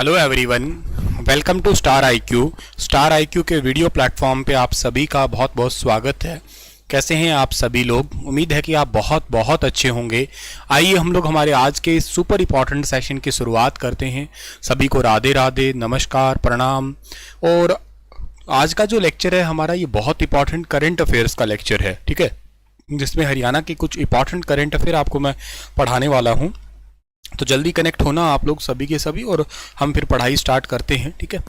Hello everyone, welcome to Star IQ. Star IQ के video platform पे आप सभी का बहुत बहुत स्वागत है। कैसे हैं आप सभी लोग? उम्मीद है कि आप बहुत बहुत अच्छे होंगे। आइए हम लोग हमारे आज के इस सुपर इम्पॉर्टेंट सेशन की शुरुआत करते हैं। सभी को राधे राधे, नमस्कार, प्रणाम। और आज का जो लेक्चर है हमारा, ये बहुत इंपॉर्टेंट करंट अफेयर्स का लेक्चर है, ठीक है, जिसमें हरियाणा के कुछ इंपॉर्टेंट करंट अफेयर आपको मैं पढ़ाने वाला हूँ। तो जल्दी कनेक्ट होना आप लोग सभी के सभी, और हम फिर पढ़ाई स्टार्ट करते हैं, ठीक है।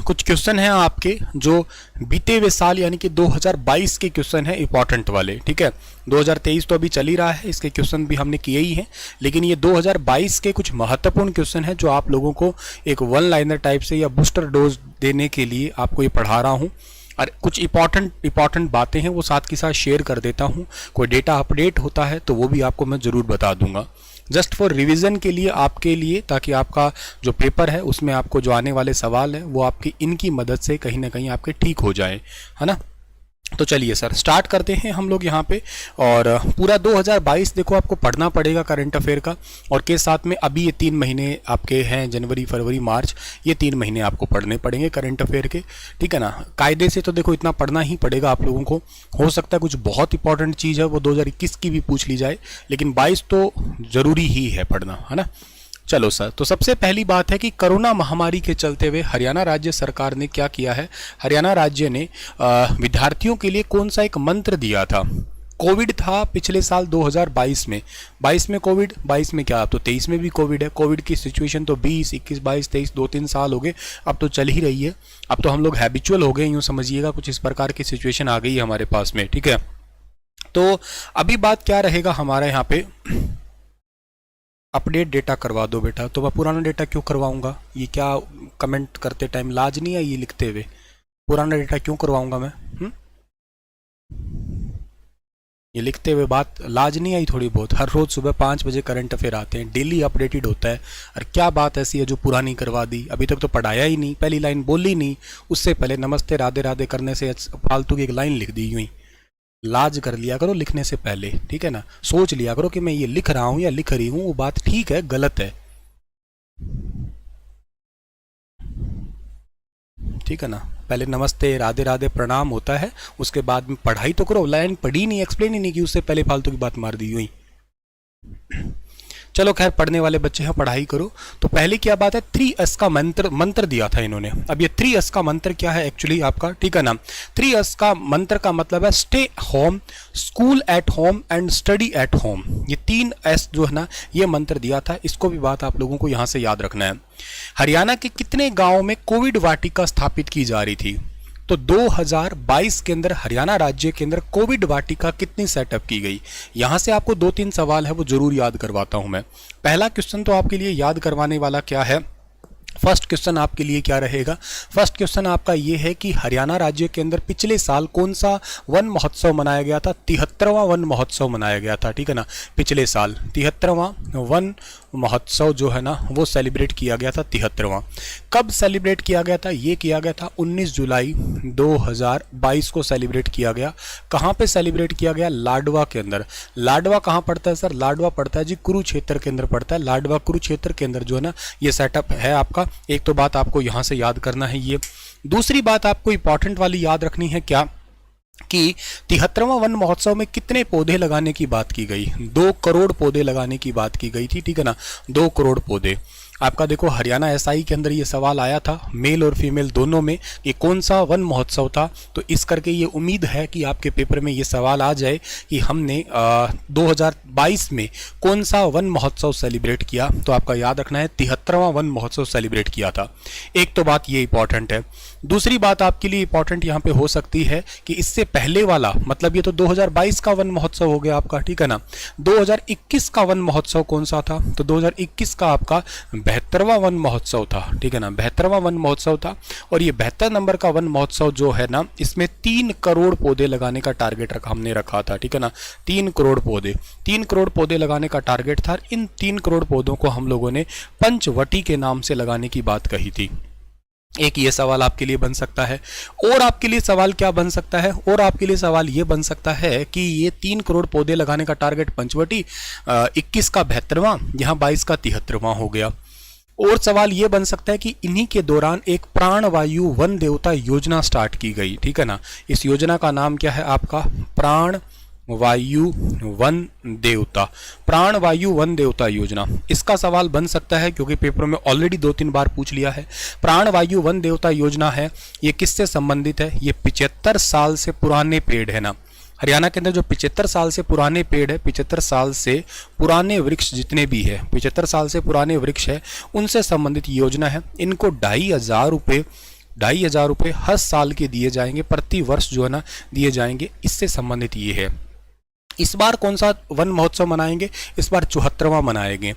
कुछ क्वेश्चन हैं आपके जो बीते हुए साल यानी कि 2022 के क्वेश्चन हैं इंपॉर्टेंट वाले, ठीक है। 2023 तो अभी चल ही रहा है, इसके क्वेश्चन भी हमने किए ही हैं, लेकिन ये 2022 के कुछ महत्वपूर्ण क्वेश्चन हैं जो आप लोगों को एक वन लाइनर टाइप से या बूस्टर डोज देने के लिए आपको ये पढ़ा रहा हूँ। और कुछ इंपॉर्टेंट बातें हैं वो साथ के साथ शेयर कर देता हूँ। कोई डेटा अपडेट होता है तो वो भी आपको मैं ज़रूर बता दूंगा, जस्ट फॉर रिवीजन के लिए, आपके लिए, ताकि आपका जो पेपर है उसमें आपको जो आने वाले सवाल है वो आपकी इनकी मदद से कहीं ना कहीं आपके ठीक हो जाए, है ना। तो चलिए सर स्टार्ट करते हैं हम लोग यहाँ पे। और पूरा 2022 देखो आपको पढ़ना पड़ेगा करंट अफेयर का, और के साथ में अभी ये 3 महीने आपके हैं, जनवरी फरवरी मार्च, ये 3 महीने आपको पढ़ने पड़ेंगे करंट अफेयर के, ठीक है ना। कायदे से तो देखो इतना पढ़ना ही पड़ेगा आप लोगों को। हो सकता है कुछ बहुत इंपॉर्टेंट चीज़ है वो 2021 की भी पूछ ली जाए, लेकिन 22 तो ज़रूरी ही है पढ़ना, है ना। चलो सर, तो सबसे पहली बात है कि कोरोना महामारी के चलते हुए हरियाणा राज्य सरकार ने क्या किया है। हरियाणा राज्य ने विद्यार्थियों के लिए कौन सा एक मंत्र दिया था। कोविड था पिछले साल 2022 में, 22 में कोविड, 22 में क्या, अब तो 23 में भी कोविड है। कोविड की सिचुएशन तो 20, 21, 22, 23, 2-3 साल हो गए, अब तो चल ही रही है। अब तो हम लोग हैबिचुअल हो गए, यूँ समझिएगा, कुछ इस प्रकार की सिचुएशन आ गई है हमारे पास में, ठीक है। तो अभी बात क्या रहेगा हमारे यहाँ पे, अपडेट डेटा करवा दो बेटा। तो मैं पुराना डेटा क्यों करवाऊंगा? ये क्या कमेंट करते टाइम लाज नहीं है ये लिखते हुए? पुराना डेटा क्यों करवाऊंगा मैं? ये लिखते हुए बात लाज नहीं आई थोड़ी बहुत? हर रोज सुबह 5 बजे करंट अफेयर आते हैं, डेली अपडेटेड होता है, और क्या बात ऐसी है जो पुरानी करवा दी? अभी तक तो पढ़ाया ही नहीं, पहली लाइन बोली नहीं, उससे पहले नमस्ते राधे राधे करने से फालतू की एक लाइन लिख दी यूं ही। लाज कर लिया करो लिखने से पहले, ठीक है ना। सोच लिया करो कि मैं ये लिख रहा हूं या लिख रही हूं वो बात ठीक है गलत है, ठीक है ना। पहले नमस्ते राधे राधे प्रणाम होता है, उसके बाद में पढ़ाई तो करो। लाइन पढ़ी नहीं, एक्सप्लेन ही नहीं की, उससे पहले फालतू की बात मार दी यूं ही। चलो खैर, पढ़ने वाले बच्चे हैं, पढ़ाई करो। तो पहले क्या बात है, 3S का मंत्र दिया था इन्होंने। अब ये 3S का मंत्र क्या है एक्चुअली आपका, ठीक है ना। 3S का मंत्र का मतलब है stay home, school at home and study at home. ये 3S जो है ना, ये मंत्र दिया था। इसको भी बात आप लोगों को यहाँ से याद रखना है। हरियाणा के कितने गाँव में कोविड वाटिका स्थापित की जा रही थी? तो 2022 के अंदर हरियाणा राज्य के अंदर कोविड वाटिका कितनी सेटअप की गई? यहां से आपको 2-3 सवाल है वो जरूर याद करवाता हूं मैं। पहला क्वेश्चन तो आपके लिए याद करवाने वाला क्या है, फर्स्ट क्वेश्चन आपके लिए क्या रहेगा? फर्स्ट क्वेश्चन आपका ये है कि हरियाणा राज्य के अंदर पिछले साल कौन सा वन महोत्सव मनाया गया था? 73वां वन महोत्सव मनाया गया था, ठीक है ना। पिछले साल 73वां वन महोत्सव जो है ना वो सेलिब्रेट किया गया था। 73वां कब सेलिब्रेट किया गया था? ये किया गया था 19 जुलाई 2022 को सेलिब्रेट किया गया। कहाँ पे सेलिब्रेट किया गया? लाडवा के अंदर। लाडवा कहाँ पड़ता है सर? लाडवा पड़ता है जी कुरुक्षेत्र के अंदर पड़ता है। लाडवा कुरुक्षेत्र के अंदर जो है ना ये सेटअप है आपका। एक तो बात आपको यहां से याद करना है ये। दूसरी बात आपको इंपॉर्टेंट वाली याद रखनी है क्या, कि 73वां वन महोत्सव में कितने पौधे लगाने की बात की गई? 2 करोड़ पौधे लगाने की बात की गई थी, ठीक है ना। 2 करोड़ पौधे। आपका देखो हरियाणा एसआई के अंदर ये सवाल आया था, मेल और फीमेल दोनों में, कि कौन सा वन महोत्सव था। तो इस करके ये उम्मीद है कि आपके पेपर में ये सवाल आ जाए कि हमने 2022 में कौन सा वन महोत्सव सेलिब्रेट किया। तो आपका याद रखना है 73वां वन महोत्सव सेलिब्रेट किया था। एक तो बात ये इंपॉर्टेंट है। दूसरी बात आपके लिए इंपॉर्टेंट यहाँ पे हो सकती है कि इससे पहले वाला, मतलब ये तो 2022 का वन महोत्सव हो गया आपका, ठीक है ना। 2021 का वन महोत्सव कौन सा था? तो 2021 का आपका 72वां वन महोत्सव था, ठीक है ना। 72वां वन महोत्सव था, और ये 72 नंबर का वन महोत्सव जो है ना, इसमें 3 करोड़ पौधे लगाने का टारगेट हमने रखा था, ठीक है ना। 3 करोड़ पौधे लगाने का टारगेट था। इन 3 करोड़ पौधों को हम लोगों ने पंचवटी के नाम से लगाने की बात कही थी। एक ये सवाल आपके लिए बन सकता है। और आपके लिए सवाल क्या बन सकता है? और आपके लिए सवाल ये बन सकता है कि ये 3 करोड़ पौधे लगाने का टारगेट पंचवटी 21 का 72वां, यहाँ 22 का 73वां हो गया। और सवाल ये बन सकता है कि इन्हीं के दौरान एक प्राणवायु वन देवता योजना स्टार्ट की गई, ठीक है ना। इस योजना का नाम क्या है आपका, प्राण वायु वन देवता, प्राणवायु वन देवता योजना। इसका सवाल बन सकता है क्योंकि पेपर में ऑलरेडी 2-3 बार पूछ लिया है। प्राणवायु वन देवता योजना है, ये किससे संबंधित है, ये 75 साल से पुराने पेड़ है ना, हरियाणा के अंदर जो 75 साल से पुराने पेड़ है, 75 साल से पुराने वृक्ष जितने भी है, 75 साल से पुराने वृक्ष है, उनसे संबंधित योजना है। इनको 2,500 रुपये हर साल के दिए जाएंगे, प्रति वर्ष जो है ना दिए जाएंगे, इससे संबंधित ये है। इस बार कौन सा वन महोत्सव मनाएंगे, इस बार 74वां मनाएंगे।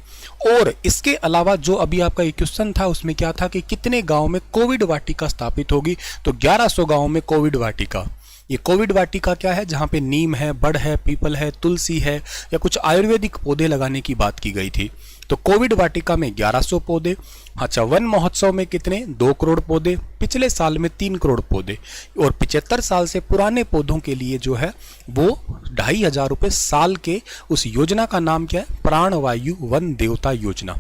और इसके अलावा जो अभी आपका एक क्वेश्चन था उसमें क्या था कि कितने गांव में कोविड वाटिका स्थापित होगी, तो 1100 गांव में कोविड वाटिका। ये कोविड वाटिका क्या है, जहाँ पे नीम है, बड़ है, पीपल है, तुलसी है या कुछ आयुर्वेदिक पौधे लगाने की बात की गई थी। तो कोविड वाटिका में 1100 पौधे। अच्छा, वन महोत्सव में कितने, 2 करोड़ पौधे, पिछले साल में 3 करोड़ पौधे। और 75 साल से पुराने पौधों के लिए जो है वो 2,500 रुपये साल के। उस योजना का नाम क्या है, प्राणवायु वन देवता योजना।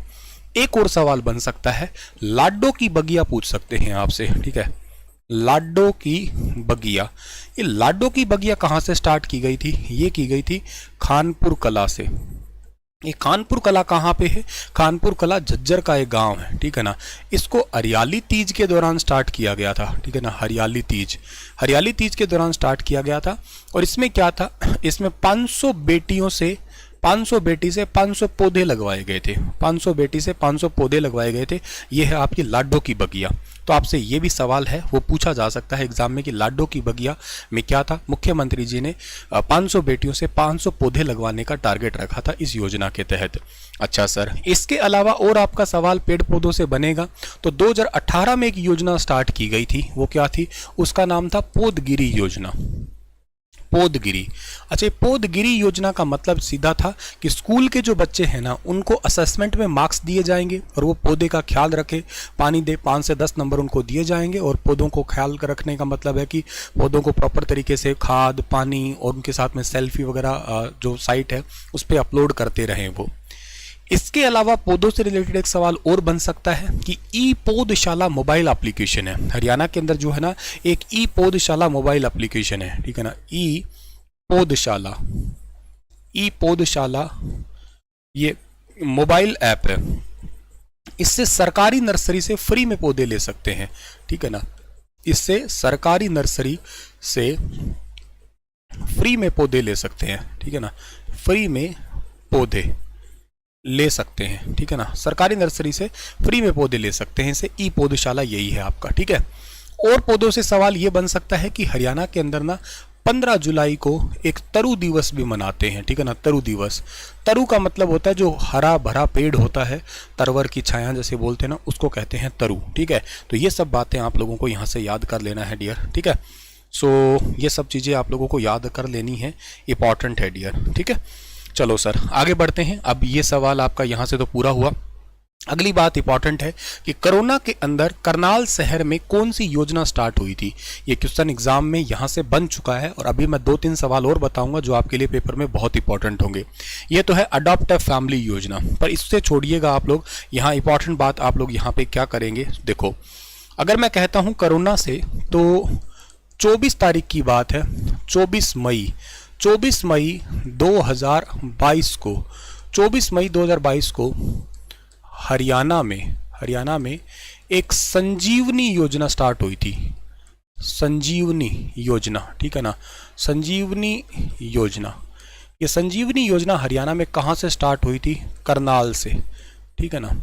एक और सवाल बन सकता है, लाडो की बगिया पूछ सकते हैं आपसे, ठीक है, लाडो की बगिया। ये लाडो की बगिया कहाँ से स्टार्ट की गई थी, ये की गई थी खानपुर कला से। ये खानपुर कला कहाँ पे है, खानपुर कला झज्जर का एक गांव है, ठीक है ना। इसको हरियाली तीज के दौरान स्टार्ट किया गया था, ठीक है ना, हरियाली तीज के दौरान स्टार्ट किया गया था। और इसमें क्या था, इसमें 500 बेटियों से 500 बेटी से 500 पौधे लगवाए गए थे, 500 बेटी से 500 पौधे लगवाए गए थे। ये है आपकी लाडो की बगिया। तो आपसे ये भी सवाल है, वो पूछा जा सकता है एग्जाम में कि लाडो की बगिया में क्या था। मुख्यमंत्री जी ने 500 बेटियों से 500 पौधे लगवाने का टारगेट रखा था इस योजना के तहत। अच्छा सर, इसके अलावा और आपका सवाल पेड़ पौधों से बनेगा तो 2018 में एक योजना स्टार्ट की गई थी, वो क्या थी, उसका नाम था पौधगिरी योजना, पौधगिरी। अच्छा, पौधगिरी योजना का मतलब सीधा था कि स्कूल के जो बच्चे हैं ना, उनको असेसमेंट में मार्क्स दिए जाएंगे और वो पौधे का ख्याल रखे, पानी दे, 5 से 10 नंबर उनको दिए जाएंगे। और पौधों को ख्याल रखने का मतलब है कि पौधों को प्रॉपर तरीके से खाद, पानी और उनके साथ में सेल्फी वगैरह जो साइट है उस पर अपलोड करते रहें वो। इसके अलावा पौधों से रिलेटेड एक सवाल और बन सकता है कि ई पौधशाला मोबाइल एप्लीकेशन है, हरियाणा के अंदर जो है ना एक ई पौधशाला मोबाइल एप्लीकेशन है, ठीक है ना, ई पौधशाला ये मोबाइल ऐप है। इससे सरकारी नर्सरी से फ्री में पौधे ले सकते हैं, ठीक है ना, इससे सरकारी नर्सरी से फ्री में पौधे ले सकते हैं, ठीक है ना, फ्री में पौधे ले सकते हैं, ठीक है ना, सरकारी नर्सरी से फ्री में पौधे ले सकते हैं। इसे ई पौधशाला यही है आपका, ठीक है। और पौधों से सवाल ये बन सकता है कि हरियाणा के अंदर ना 15 जुलाई को एक तरु दिवस भी मनाते हैं, ठीक है ना, तरु दिवस। तरु का मतलब होता है जो हरा भरा पेड़ होता है, तरवर की छाया जैसे बोलते हैं ना, उसको कहते हैं तरु, ठीक है। तो ये सब बातें आप लोगों को यहाँ से याद कर लेना है डियर, ठीक है। सो ये सब चीज़ें आप लोगों को याद कर लेनी है, इंपॉर्टेंट है डियर, ठीक है। चलो सर आगे बढ़ते हैं। अब ये सवाल आपका यहाँ से तो पूरा हुआ। अगली बात इंपॉर्टेंट है कि कोरोना के अंदर करनाल शहर में कौन सी योजना स्टार्ट हुई थी। ये क्वेश्चन एग्जाम में यहाँ से बन चुका है और अभी मैं 2-3 सवाल और बताऊंगा जो आपके लिए पेपर में बहुत इंपॉर्टेंट होंगे। ये तो है अडॉप्ट अ फैमिली योजना, पर इससे छोड़िएगा आप लोग। यहाँ इंपॉर्टेंट बात आप लोग यहाँ पे क्या करेंगे, देखो अगर मैं कहता हूँ कोरोना से, तो 24 तारीख की बात है, 24 मई 2022 को 24 मई 2022 को हरियाणा में एक संजीवनी योजना स्टार्ट हुई थी। संजीवनी योजना, ठीक है ना, संजीवनी योजना। ये संजीवनी योजना हरियाणा में कहाँ से स्टार्ट हुई थी, करनाल से, ठीक है ना।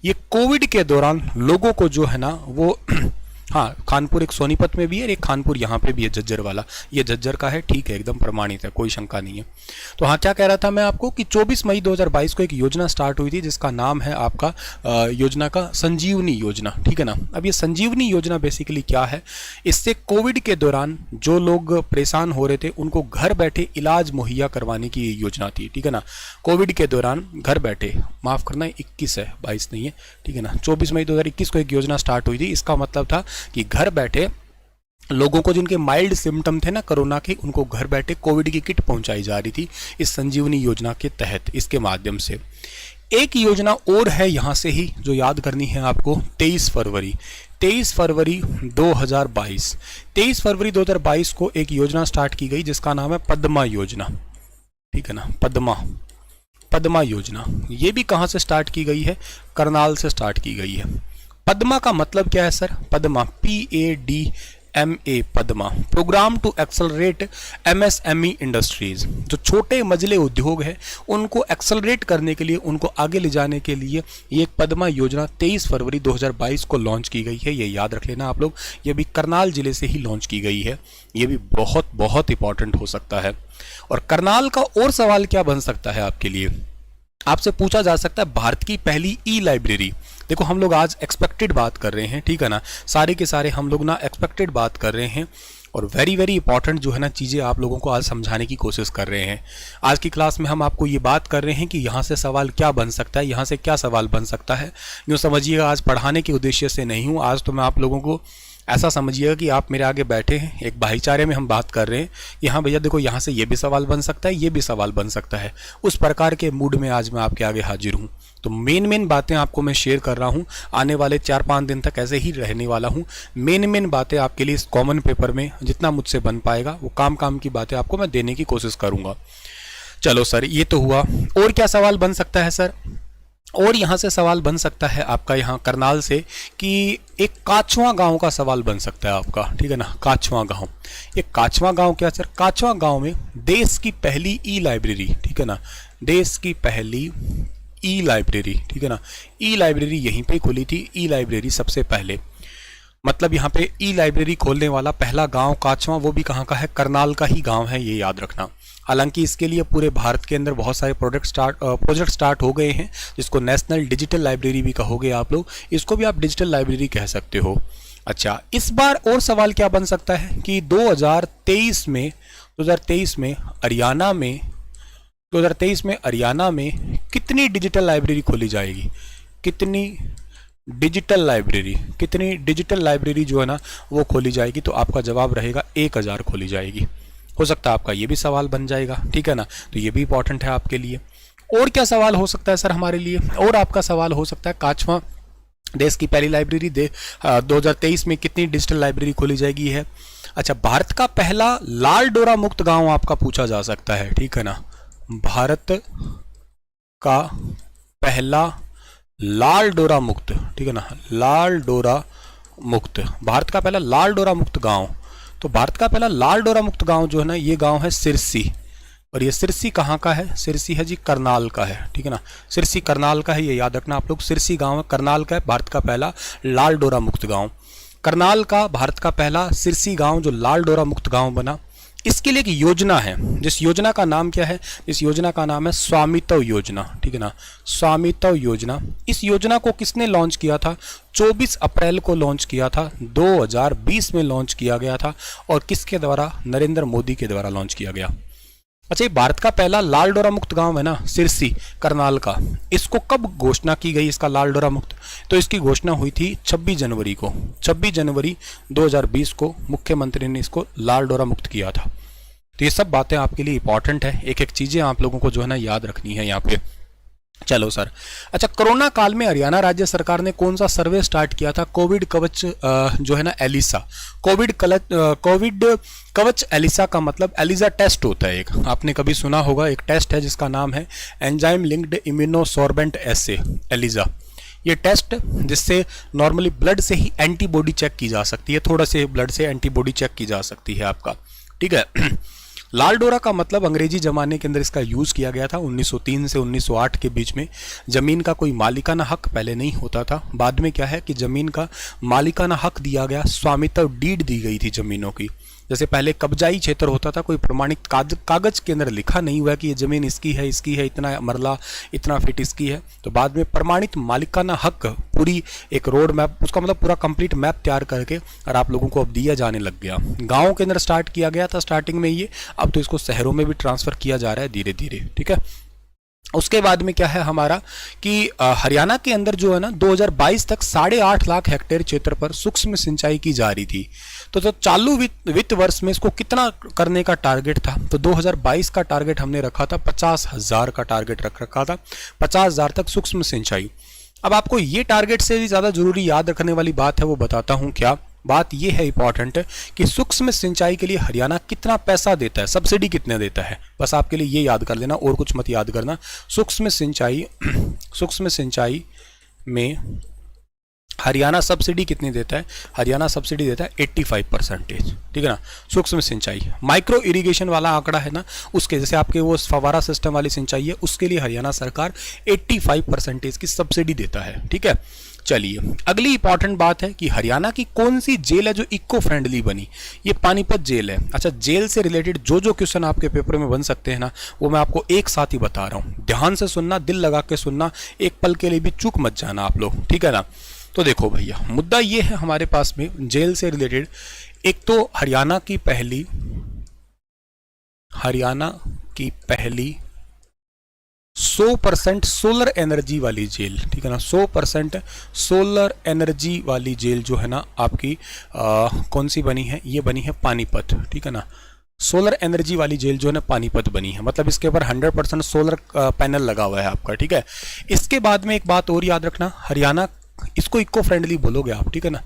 ये कोविड के दौरान लोगों को जो है ना वो हाँ, खानपुर एक सोनीपत में भी है, एक खानपुर यहाँ पे भी है, झज्जर वाला। ये झज्जर का है, ठीक है, एकदम प्रमाणित है, कोई शंका नहीं है। तो हाँ, क्या कह रहा था मैं आपको कि 24 मई 2022 को एक योजना स्टार्ट हुई थी जिसका नाम है आपका योजना का संजीवनी योजना, ठीक है ना। अब ये संजीवनी योजना बेसिकली क्या है, इससे कोविड के दौरान जो लोग परेशान हो रहे थे उनको घर बैठे इलाज मुहैया करवाने की ये योजना थी, ठीक है ना। कोविड के दौरान घर बैठे, माफ़ करना 21 है, 22 नहीं है, ठीक है ना, 24 मई 2021 को एक योजना स्टार्ट हुई थी। इसका मतलब था कि घर बैठे लोगों को जिनके माइल्ड सिम्टम थे ना कोरोना के, उनको घर बैठे कोविड की किट पहुंचाई जा रही थी इस संजीवनी योजना के तहत, इसके माध्यम से। एक योजना और है यहाँ से ही जो याद करनी है आपको, 23 फरवरी 2022 23 फरवरी 2022 को एक योजना स्टार्ट की गई जिसका नाम है पद्मा योजना, ठीक है ना, पद्मा योजना। ये भी कहाँ से स्टार्ट की गई है, करनाल से स्टार्ट की गई है। पद्मा का मतलब क्या है sir, Padma PADMA, Padma, program to accelerate MSME industries. जो छोटे मझले उद्योग है उनको एक्सेलरेट करने के लिए, उनको आगे ले जाने के लिए ये एक पद्मा योजना 23 फरवरी 2022 को लॉन्च की गई है। ये याद रख लेना आप लोग, ये भी करनाल जिले से ही लॉन्च की गई है। ये भी बहुत बहुत इंपॉर्टेंट हो सकता है। और करनाल का और सवाल क्या बन सकता है आपके लिए, आपसे पूछा जा सकता है भारत की पहली ई लाइब्रेरी। देखो हम लोग आज एक्सपेक्टेड बात कर रहे हैं, ठीक है ना, सारे के सारे हम लोग ना एक्सपेक्टेड बात कर रहे हैं और वेरी वेरी इंपॉर्टेंट जो है ना चीज़ें आप लोगों को आज समझाने की कोशिश कर रहे हैं। आज की क्लास में हम आपको ये बात कर रहे हैं कि यहाँ से सवाल क्या बन सकता है, यहाँ से क्या सवाल बन सकता है। यूँ समझिएगा आज पढ़ाने के उद्देश्य से नहीं हूँ, आज तो मैं आप लोगों को ऐसा समझिएगा कि आप मेरे आगे बैठे हैं, एक भाईचारे में हम बात कर रहे हैं कि हाँ भैया देखो यहाँ से ये भी सवाल बन सकता है, ये भी सवाल बन सकता है। उस प्रकार के मूड में आज मैं आपके आगे हाजिर हूँ। तो मेन बातें आपको मैं शेयर कर रहा हूँ, आने वाले 4-5 दिन तक ऐसे ही रहने वाला हूँ। मेन बातें आपके लिए इस कॉमन पेपर में जितना मुझसे बन पाएगा वो काम की बातें आपको मैं देने की कोशिश करूँगा। चलो सर ये तो हुआ, और क्या सवाल बन सकता है सर, और यहाँ से सवाल बन सकता है आपका यहाँ करनाल से कि एक काछवा गांव का सवाल बन सकता है आपका, ठीक है ना, काछवा गांव। ये काछवा गांव क्या सर, काछवा गांव में देश की पहली ई लाइब्रेरी, ठीक है ना, देश की पहली ई लाइब्रेरी, ठीक है ना, ई लाइब्रेरी यहीं पे खुली थी। ई लाइब्रेरी सबसे पहले, मतलब यहाँ पे ई लाइब्रेरी खोलने वाला पहला गांव काछवा, वो भी कहाँ का है, करनाल का ही गांव है, ये याद रखना। हालांकि इसके लिए पूरे भारत के अंदर बहुत सारे प्रोजेक्ट स्टार्ट हो गए हैं, जिसको नेशनल डिजिटल लाइब्रेरी भी कहोगे आप लोग, इसको भी आप डिजिटल लाइब्रेरी कह सकते हो। अच्छा इस बार और सवाल क्या बन सकता है कि 2023 में हरियाणा में कितनी डिजिटल लाइब्रेरी खोली जाएगी, कितनी डिजिटल लाइब्रेरी जो है ना वो खोली जाएगी। तो आपका जवाब रहेगा 1000 खोली जाएगी। हो सकता है आपका ये भी सवाल बन जाएगा, ठीक है ना, तो ये भी इंपॉर्टेंट है आपके लिए। और क्या सवाल हो सकता है सर हमारे लिए, और आपका सवाल हो सकता है काछवा देश की पहली लाइब्रेरी 2023 में कितनी डिजिटल लाइब्रेरी खोली जाएगी है। अच्छा भारत का पहला लाल डोरा मुक्त गांव आपका पूछा जा सकता है, ठीक है ना, भारत का पहला लाल डोरा मुक्त, ठीक है ना, लाल डोरा मुक्त, भारत का पहला लाल डोरा मुक्त गांव। तो भारत का पहला लाल डोरा मुक्त गांव जो है ना, ये गांव है सिरसी। और ये सिरसी कहाँ का है, सिरसी है जी करनाल का है, ठीक है ना, सिरसी करनाल का है, ये याद रखना आप लोग। सिरसी गांव है करनाल का है, भारत का पहला लाल डोरा मुक्त गांव। करनाल का भारत का पहला सिरसी गांव जो लाल डोरा मुक्त गांव बना, इसके लिए एक योजना है, जिस योजना का नाम क्या है, इस योजना का नाम है स्वामित्व योजना, ठीक है ना, स्वामित्व योजना। इस योजना को किसने लॉन्च किया था, 24 अप्रैल को लॉन्च किया था, 2020 में लॉन्च किया गया था, और किसके द्वारा, नरेंद्र मोदी के द्वारा लॉन्च किया गया। अच्छा ये भारत का पहला लाल डोरा मुक्त गांव है ना सिरसी करनाल का, इसको कब घोषणा की गई इसका लाल डोरा मुक्त, तो इसकी घोषणा हुई थी 26 जनवरी को, 26 जनवरी 2020 को मुख्यमंत्री ने इसको लाल डोरा मुक्त किया था। तो ये सब बातें आपके लिए इंपॉर्टेंट है, एक एक चीजें आप लोगों को जो है ना याद रखनी है यहाँ पे। चलो सर, अच्छा कोरोना काल में हरियाणा राज्य सरकार ने कौन सा सर्वे स्टार्ट किया था, कोविड कवच जो है ना एलिसा, कोविड कवच एलिसा का मतलब एलिसा टेस्ट होता है एक, आपने कभी सुना होगा, एक टेस्ट है जिसका नाम है एंजाइम लिंक्ड इम्यूनोसॉर्बेंट एसे, एलिसा। ये टेस्ट जिससे नॉर्मली ब्लड से ही एंटीबॉडी चेक की जा सकती है, थोड़ा से ब्लड से एंटीबॉडी चेक की जा सकती है आपका, ठीक है। लाल डोरा का मतलब अंग्रेजी जमाने के अंदर इसका यूज़ किया गया था 1903 से 1908 के बीच में। ज़मीन का कोई मालिकाना हक पहले नहीं होता था, बाद में क्या है कि ज़मीन का मालिकाना हक दिया गया, स्वामित्व डीड दी गई थी ज़मीनों की। जैसे पहले कब्जाई क्षेत्र होता था, कोई प्रमाणित कागज के अंदर लिखा नहीं हुआ कि ये ज़मीन इसकी है, इतना मरला इतना फीट इसकी है, तो बाद में प्रमाणित मालिकाना हक पूरी एक रोड मैप, उसका मतलब पूरा कंप्लीट मैप तैयार करके और आप लोगों को अब दिया जाने लग गया। गाँव के अंदर स्टार्ट किया गया था स्टार्टिंग में ये, अब तो इसको शहरों में भी ट्रांसफ़र किया जा रहा है धीरे धीरे, ठीक है। उसके बाद में क्या है हमारा कि हरियाणा के अंदर जो है ना 2022 तक 8.5 लाख हेक्टेयर क्षेत्र पर सूक्ष्म सिंचाई की जा रही थी। तो चालू वित्त वर्ष में इसको कितना करने का टारगेट था, तो 2022 का टारगेट हमने रखा था 50,000 का टारगेट रख रखा था, 50,000 तक सूक्ष्म सिंचाई। अब आपको ये टारगेट से भी ज़्यादा जरूरी याद रखने वाली बात है, वो बताता हूँ। क्या बात ये है इंपॉर्टेंट कि सूक्ष्म सिंचाई के लिए हरियाणा कितना पैसा देता है, सब्सिडी कितने देता है, बस आपके लिए ये याद कर लेना और कुछ मत याद करना। सूक्ष्म सिंचाई में हरियाणा सब्सिडी कितनी देता है, हरियाणा सब्सिडी देता है 85%, ठीक है ना। सूक्ष्म सिंचाई, माइक्रो इरिगेशन वाला आंकड़ा है ना, उसके जैसे आपके वो फवारा सिस्टम वाली सिंचाई है, उसके लिए हरियाणा सरकार 85% की सब्सिडी देता है, ठीक है। चलिए अगली इंपॉर्टेंट बात है कि हरियाणा की कौन सी जेल है जो इको फ्रेंडली बनी, ये पानीपत जेल है। अच्छा, जेल से रिलेटेड जो जो क्वेश्चन आपके पेपर में बन सकते हैं ना, वो मैं आपको एक साथ ही बता रहा हूँ, ध्यान से सुनना, दिल लगा के सुनना, एक पल के लिए भी चूक मत जाना आप लोग, ठीक है ना। तो देखो भैया, मुद्दा ये है हमारे पास में जेल से रिलेटेड, एक तो हरियाणा की पहली 100% सोलर एनर्जी वाली जेल, ठीक है ना, 100% सोलर एनर्जी वाली जेल जो है ना आपकी कौन सी बनी है, ये बनी है पानीपत, ठीक है ना। सोलर एनर्जी वाली जेल जो है ना पानीपत बनी है, मतलब इसके ऊपर 100% सोलर पैनल लगा हुआ है आपका, ठीक है। इसके बाद में एक बात और याद रखना, हरियाणा, इसको इको फ्रेंडली बोलोगे आप, ठीक है ना।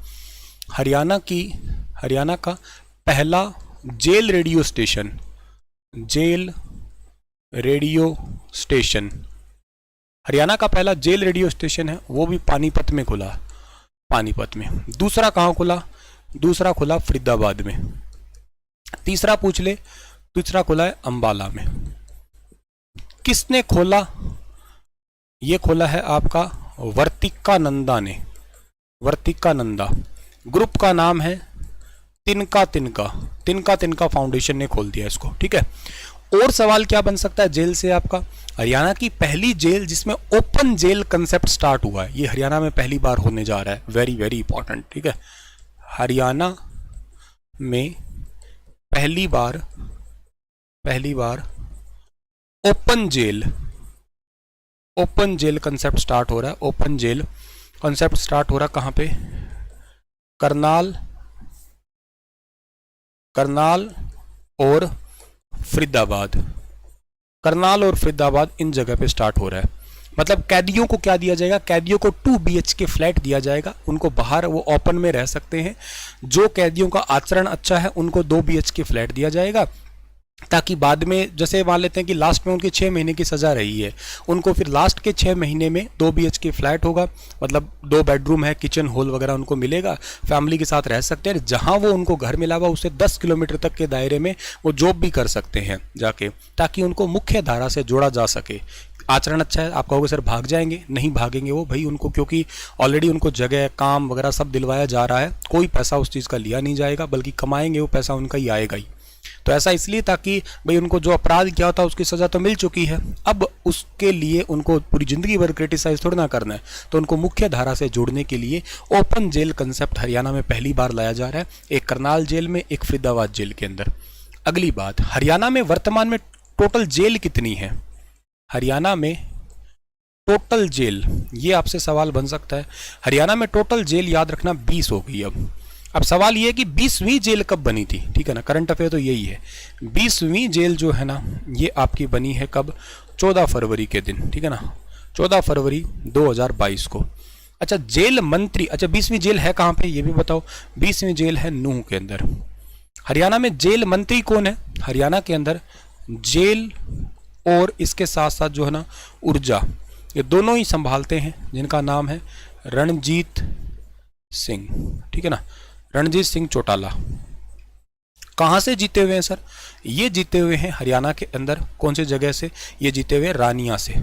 हरियाणा का पहला जेल रेडियो स्टेशन, हरियाणा का पहला जेल रेडियो स्टेशन है, वो भी पानीपत में खुला, पानीपत में। दूसरा कहाँ खुला, दूसरा खुला फरीदाबाद में। तीसरा पूछ ले, तीसरा खुला है अंबाला में। किसने खोला, ये खोला है आपका वर्तिकानंदा ने, वर्तिकानंदा। ग्रुप का नाम है तिनका फाउंडेशन ने खोल दिया इसको, ठीक है। और सवाल क्या बन सकता है जेल से आपका, हरियाणा की पहली जेल जिसमें ओपन जेल कंसेप्ट स्टार्ट हुआ है, ये हरियाणा में पहली बार होने जा रहा है, वेरी वेरी इंपॉर्टेंट, ठीक है। हरियाणा में पहली बार ओपन जेल कंसेप्ट स्टार्ट हो रहा है, ओपन जेल कंसेप्ट स्टार्ट हो रहा है कहाँ पे, करनाल और फरीदाबाद, करनाल और फरीदाबाद इन जगह पे स्टार्ट हो रहा है। मतलब कैदियों को क्या दिया जाएगा, कैदियों को 2 BHK फ्लैट दिया जाएगा, उनको बाहर वो ओपन में रह सकते हैं। जो कैदियों का आचरण अच्छा है उनको 2 BHK फ्लैट दिया जाएगा, ताकि बाद में जैसे मान लेते हैं कि लास्ट में उनकी 6 महीने की सज़ा रही है, उनको फिर लास्ट के 6 महीने में 2 BHK फ्लैट होगा, मतलब 2 बेडरूम है, किचन हॉल वगैरह उनको मिलेगा, फैमिली के साथ रह सकते हैं। जहां वो उनको घर मिला हुआ उससे 10 किलोमीटर तक के दायरे में वो जॉब भी कर सकते हैं जाके, ताकि उनको मुख्य धारा से जोड़ा जा सके। आचरण अच्छा है, आप कहोगे सर भाग जाएंगे, नहीं भागेंगे वो भाई, उनको क्योंकि ऑलरेडी उनको जगह, काम वगैरह सब दिलवाया जा रहा है, कोई पैसा उस चीज़ का लिया नहीं जाएगा, बल्कि कमाएंगे वो पैसा उनका ही आएगा ही। तो ऐसा इसलिए ताकि भाई उनको जो अपराध किया होता उसकी सज़ा तो मिल चुकी है, अब उसके लिए उनको पूरी ज़िंदगी भर क्रिटिसाइज थोड़ा ना करना है, तो उनको मुख्य धारा से जोड़ने के लिए ओपन जेल कंसेप्ट हरियाणा में पहली बार लाया जा रहा है, एक करनाल जेल में, एक फरीदाबाद जेल के अंदर। अगली बात, हरियाणा में वर्तमान में टोटल जेल कितनी है, हरियाणा में टोटल जेल, ये आपसे सवाल बन सकता है। हरियाणा में टोटल जेल याद रखना 20 हो गई। अब सवाल ये है कि 20वीं जेल कब बनी थी, ठीक है ना, करंट अफेयर तो यही है। 20वीं जेल जो है ना ये आपकी बनी है कब, 14 फरवरी के दिन, ठीक है ना, 14 फरवरी 2022 को। अच्छा जेल मंत्री, अच्छा 20वीं जेल है कहाँ पे ये भी बताओ, 20वीं जेल है नूंह के अंदर। हरियाणा में जेल मंत्री कौन है, हरियाणा के अंदर जेल और इसके साथ साथ जो है ना ऊर्जा, ये दोनों ही संभालते हैं, जिनका नाम है रणजीत सिंह, ठीक है ना, रणजीत सिंह चौटाला। कहाँ से जीते हुए हैं सर, ये जीते हुए हैं हरियाणा के अंदर, कौन सी जगह से, ये जीते हुए रानिया से।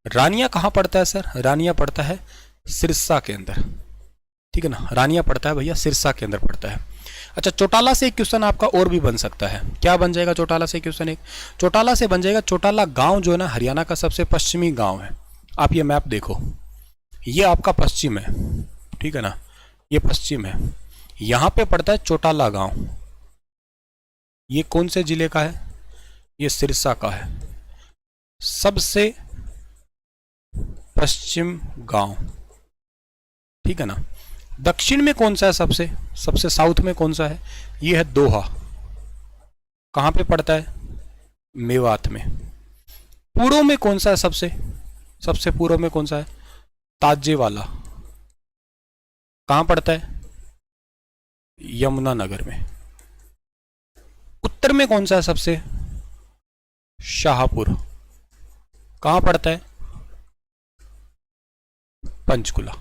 रानिया कहाँ पड़ता है सर, रानिया पड़ता है सिरसा के अंदर, ठीक है ना, रानिया पड़ता है भैया सिरसा के अंदर पड़ता है। अच्छा चौटाला से एक क्वेश्चन आपका और भी बन सकता है, क्या बन जाएगा चौटाला से क्वेश्चन, एक चौटाला से बन जाएगा, चौटाला गांव जो है ना हरियाणा का सबसे पश्चिमी गांव है। आप ये मैप देखो, ये आपका पश्चिम है, ठीक है ना, ये पश्चिम है, यहाँ पे पड़ता है चौटाला गांव। ये कौन से जिले का है, ये सिरसा का है। सबसे पश्चिम गांव, ठीक है ना। दक्षिण में कौन सा है, सबसे सबसे साउथ में कौन सा है, ये है दोहा। कहां पे पड़ता है, मेवात में। पूर्व में कौन सा है, सबसे सबसे पूर्व में कौन सा है, ताजेवाला। कहां पड़ता है, यमुनानगर में। उत्तर में कौन सा है सबसे, शाहपुर। कहां पड़ता है, पंचकुला,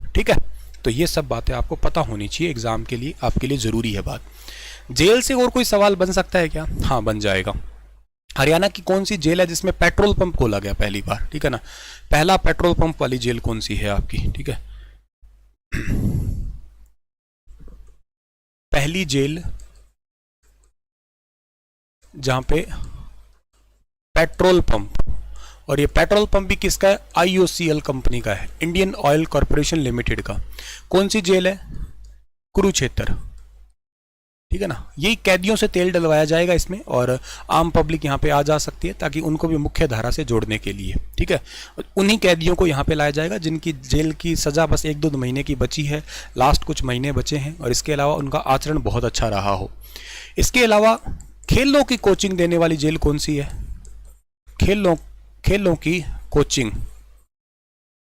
ठीक है। तो ये सब बातें आपको पता होनी चाहिए एग्जाम के लिए, आपके लिए जरूरी है बात। जेल से और कोई सवाल बन सकता है क्या, हाँ बन जाएगा। हरियाणा की कौन सी जेल है जिसमें पेट्रोल पंप खोला गया पहली बार, ठीक है ना। पहला पेट्रोल पंप वाली जेल कौन सी है आपकी, ठीक है। पहली जेल जहां पे पेट्रोल पंप, और ये पेट्रोल पंप भी किसका है, IOCL कंपनी का है, इंडियन ऑयल कॉर्पोरेशन लिमिटेड का। कौन सी जेल है, कुरुक्षेत्र, ठीक है ना। यही कैदियों से तेल डलवाया जाएगा इसमें, और आम पब्लिक यहाँ पे आ जा सकती है ताकि उनको भी मुख्य धारा से जोड़ने के लिए, ठीक है। उन्हीं कैदियों को यहाँ पे लाया जाएगा जिनकी जेल की सजा बस 1-2 महीने की बची है, लास्ट कुछ महीने बचे हैं, और इसके अलावा उनका आचरण बहुत अच्छा रहा हो। इसके अलावा खेलों की कोचिंग देने वाली जेल कौन सी है, खेलों की कोचिंग,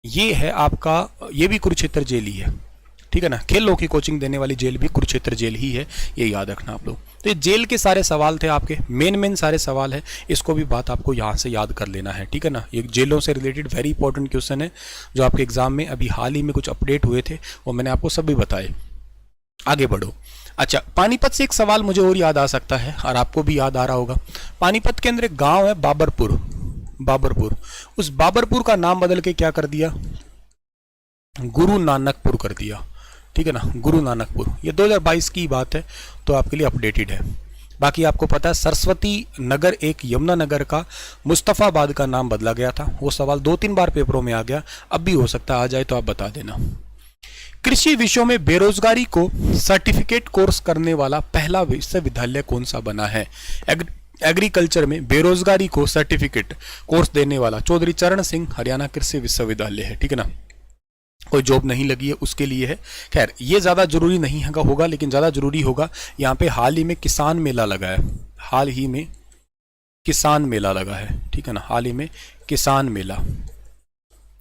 ये है आपका, ये भी कुरुक्षेत्र जेल ही है, ठीक है ना। खेलों की कोचिंग देने वाली जेल भी कुरुक्षेत्र जेल ही है, ये याद रखना आप लोग। तो ये जेल के सारे सवाल थे आपके, मेन सारे सवाल है, इसको भी बात आपको यहाँ से याद कर लेना है, ठीक है ना। ये जेलों से रिलेटेड वेरी इंपॉर्टेंट क्वेश्चन है जो आपके एग्जाम में अभी हाल ही में कुछ अपडेट हुए थे, वो मैंने आपको सभी बताए। आगे बढ़ो। अच्छा, पानीपत से एक सवाल मुझे और याद आ सकता है, और आपको भी याद आ रहा होगा। पानीपत के अंदर एक गांव है बाबरपुर, उस बाबरपुर का नाम बदल के क्या कर दिया, गुरु नानकपुर कर दिया, ठीक है ना, गुरु नानकपुर। ये 2022 की बात है, तो आपके लिए अपडेटेड है। बाकी आपको पता है सरस्वती नगर एक यमुनानगर का मुस्तफाबाद का नाम बदला गया था, वो सवाल 2-3 बार पेपरों में आ गया, अब भी हो सकता है आ जाए, तो आप बता देना। कृषि विषयों में बेरोजगारी को सर्टिफिकेट कोर्स करने वाला पहला विश्वविद्यालय कौन सा बना है, एग्रीकल्चर में बेरोजगारी को सर्टिफिकेट कोर्स देने वाला चौधरी चरण सिंह हरियाणा कृषि विश्वविद्यालय है, ठीक है ना। कोई जॉब नहीं लगी है उसके लिए है, खैर ये ज़्यादा जरूरी नहीं होगा, लेकिन ज़्यादा जरूरी होगा। यहाँ पे हाल ही में किसान मेला लगा है, हाल ही में किसान मेला लगा है, ठीक है ना, हाल ही में किसान मेला,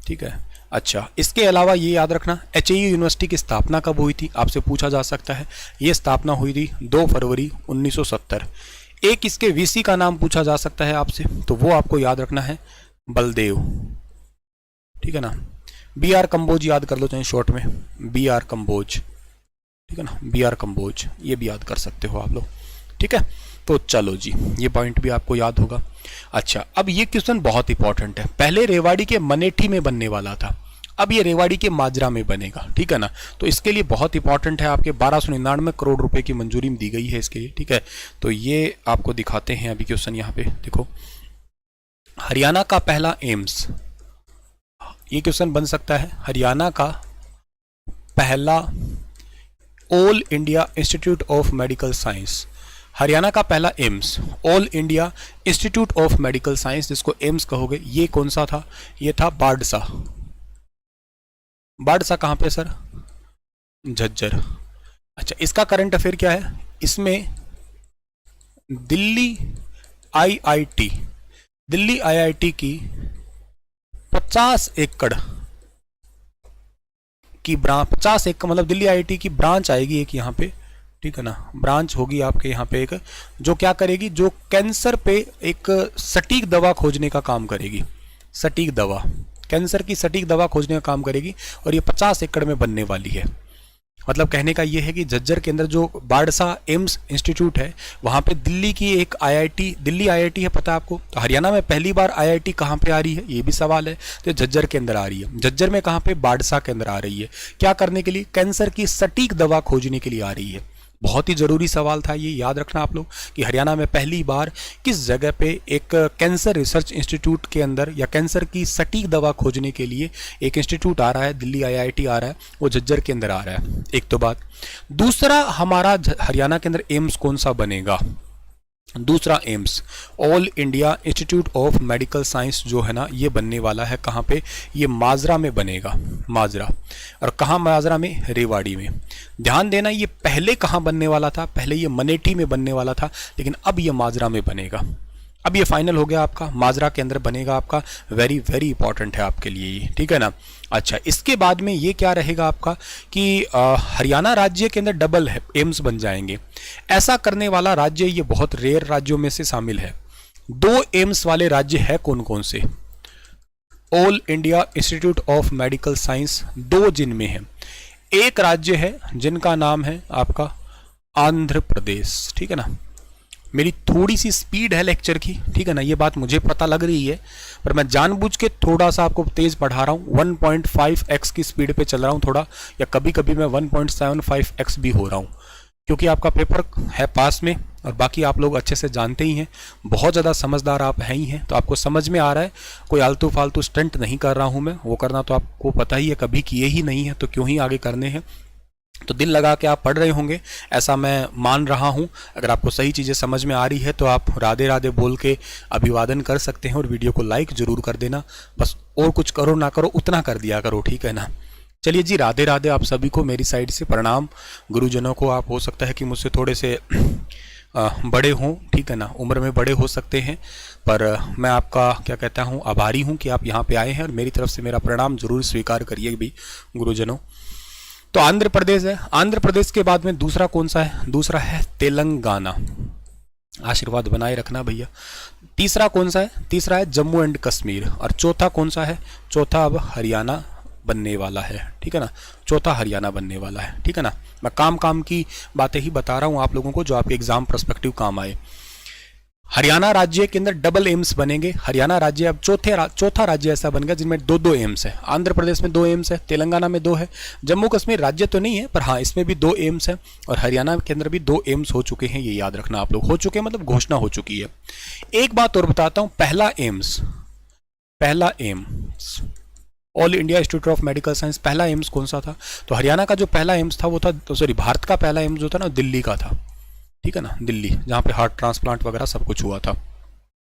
ठीक है। अच्छा, इसके अलावा ये याद रखना, HAU यूनिवर्सिटी की स्थापना कब हुई थी, आपसे पूछा जा सकता है। ये स्थापना हुई थी 2 फरवरी 1970। एक इसके VC का नाम पूछा जा सकता है आपसे, तो वो आपको याद रखना है बलदेव, ठीक है ना। BR कंबोज याद कर लो चाहे शॉर्ट में, BR कंबोज, ठीक है ना, BR कंबोज, ये भी याद कर सकते हो आप लोग, ठीक है। तो चलो जी, ये पॉइंट भी आपको याद होगा। अच्छा, अब ये क्वेश्चन बहुत इंपॉर्टेंट है, पहले रेवाड़ी के मनेठी में बनने वाला था, अब ये रेवाड़ी के माजरा में बनेगा, ठीक है ना। तो इसके लिए बहुत इंपॉर्टेंट है, आपके 1299 करोड़ रुपए की मंजूरी दी गई है इसके लिए, ठीक है। तो ये आपको दिखाते हैं अभी क्वेश्चन, यहाँ पे देखो, हरियाणा का पहला एम्स, ये क्वेश्चन बन सकता है, हरियाणा का पहला all India institute of medical science, Haryana का पहला AIIMS, all India institute of medical science, जिसको एम्स कहोगे, ये कौन सा था, ये था बाड़सा। बाड़सा कहाँ पे सर, झज्जर। अच्छा, इसका करंट अफेयर क्या है, इसमें दिल्ली IIT की 50 एकड़ की ब्रांच, 50 एकड़ मतलब दिल्ली IIT की ब्रांच आएगी एक यहाँ पे, ठीक है ना, ब्रांच होगी आपके यहाँ पे एक, जो क्या करेगी, जो कैंसर पे एक सटीक दवा खोजने का काम करेगी, सटीक दवा, कैंसर की सटीक दवा खोजने का काम करेगी, और ये 50 एकड़ में बनने वाली है। मतलब कहने का ये है कि झज्जर के अंदर जो बाड़सा एम्स इंस्टीट्यूट है, वहाँ पे दिल्ली की एक IIT, दिल्ली IIT है, पता है आपको। तो हरियाणा में पहली बार IIT कहाँ पे आ रही है, ये भी सवाल है। तो झज्जर के अंदर आ रही है, झज्जर में कहाँ पे, बाड़सा के अंदर आ रही है, क्या करने के लिए, कैंसर की सटीक दवा खोजने के लिए आ रही है। बहुत ही जरूरी सवाल था, ये याद रखना आप लोग कि हरियाणा में पहली बार किस जगह पे एक कैंसर रिसर्च इंस्टीट्यूट के अंदर, या कैंसर की सटीक दवा खोजने के लिए एक इंस्टीट्यूट आ रहा है, दिल्ली IIT आ रहा है, वो झज्जर के अंदर आ रहा है। एक तो बात, दूसरा हमारा हरियाणा के अंदर एम्स कौन सा बनेगा, दूसरा AIIMS all India institute of medical science जो है ना, ये बनने वाला है कहाँ पे, ये माजरा में बनेगा, माजरा। और कहाँ माजरा में, रेवाड़ी में। ध्यान देना ये पहले कहाँ बनने वाला था, पहले ये मनेठी में बनने वाला था, लेकिन अब ये माजरा में बनेगा। अब ये फाइनल हो गया आपका, माजरा के अंदर बनेगा आपका। वेरी वेरी इंपॉर्टेंट है आपके लिए ये, ठीक है ना। अच्छा, इसके बाद में ये क्या रहेगा आपका कि हरियाणा राज्य के अंदर डबल एम्स बन जाएंगे। ऐसा करने वाला राज्य ये बहुत रेयर राज्यों में से शामिल है। 2 एम्स वाले राज्य है कौन कौन से, all India institute of medical science 2 जिनमें है। एक राज्य है जिनका नाम है आपका आंध्र प्रदेश, ठीक है ना। मेरी थोड़ी सी स्पीड है लेक्चर की, ठीक है ना, ये बात मुझे पता लग रही है, पर मैं जानबूझ के थोड़ा सा आपको तेज पढ़ा रहा हूँ। 1.5x की स्पीड पे चल रहा हूँ थोड़ा, या कभी कभी मैं 1.75x भी हो रहा हूँ, क्योंकि आपका पेपर है पास में और बाकी आप लोग अच्छे से जानते ही हैं, बहुत ज़्यादा समझदार आप हैं ही हैं, तो आपको समझ में आ रहा है। कोई आलतू फालतू स्टंट नहीं कर रहा हूँ मैं, वो करना तो आपको पता ही है, कभी किए ही नहीं है तो क्यों ही आगे करने हैं। तो दिल लगा के आप पढ़ रहे होंगे, ऐसा मैं मान रहा हूं। अगर आपको सही चीज़ें समझ में आ रही है तो आप राधे राधे बोल के अभिवादन कर सकते हैं और वीडियो को लाइक जरूर कर देना। बस और कुछ करो ना करो, उतना कर दिया करो, ठीक है ना। चलिए जी, राधे राधे आप सभी को मेरी साइड से प्रणाम। गुरुजनों को, आप हो सकता है कि मुझसे थोड़े से बड़े हों, ठीक है ना, उम्र में बड़े हो सकते हैं, पर मैं आपका क्या कहता हूँ, आभारी हूँ कि आप यहाँ पे आए हैं, और मेरी तरफ से मेरा प्रणाम जरूर स्वीकार करिए भी गुरुजनों। तो आंध्र प्रदेश है, आंध्र प्रदेश के बाद में दूसरा कौन सा है, दूसरा है तेलंगाना। आशीर्वाद बनाए रखना भैया। तीसरा कौन सा है, तीसरा है जम्मू एंड कश्मीर। और चौथा कौन सा है, चौथा अब हरियाणा बनने वाला है, ठीक है ना, चौथा हरियाणा बनने वाला है, ठीक है ना। मैं काम की बातें ही बता रहा हूँ आप लोगों को, जो आपके एग्जाम पर्सपेक्टिव काम आए। हरियाणा राज्य के अंदर डबल एम्स बनेंगे। हरियाणा राज्य अब चौथा राज्य ऐसा बन गया जिनमें 2-2 एम्स है। आंध्र प्रदेश में 2 एम्स है, तेलंगाना में 2 है, जम्मू कश्मीर राज्य तो नहीं है पर हाँ इसमें भी 2 एम्स है, और हरियाणा के अंदर भी 2 एम्स हो चुके हैं। ये याद रखना आप लोग, हो चुके हैं मतलब घोषणा हो चुकी है। एक बात और बताता हूँ, पहला AIIMS all India institute of medical science, पहला एम्स कौन सा था, तो हरियाणा का जो पहला एम्स था वो था, भारत का पहला एम्स जो था ना, दिल्ली का था, ठीक है ना, दिल्ली, जहां पे हार्ट ट्रांसप्लांट वगैरह सब कुछ हुआ था।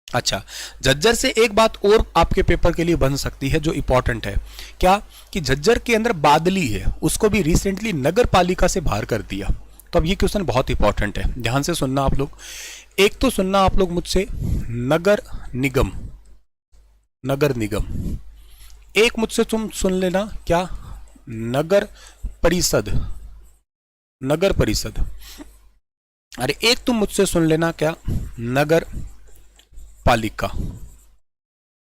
अच्छा, झज्जर से एक बात और आपके पेपर के लिए बन सकती है जो इंपॉर्टेंट है, क्या कि झज्जर के अंदर बादली है, उसको भी रिसेंटली नगर पालिका से बाहर कर दिया। तो अब ये क्वेश्चन बहुत इंपॉर्टेंट है, ध्यान से सुनना आप लोग। एक तो सुनना आप लोग मुझसे नगर निगम, एक मुझसे तुम सुन लेना क्या, नगर परिषद। अरे एक तुम मुझसे सुन लेना क्या, नगर पालिका।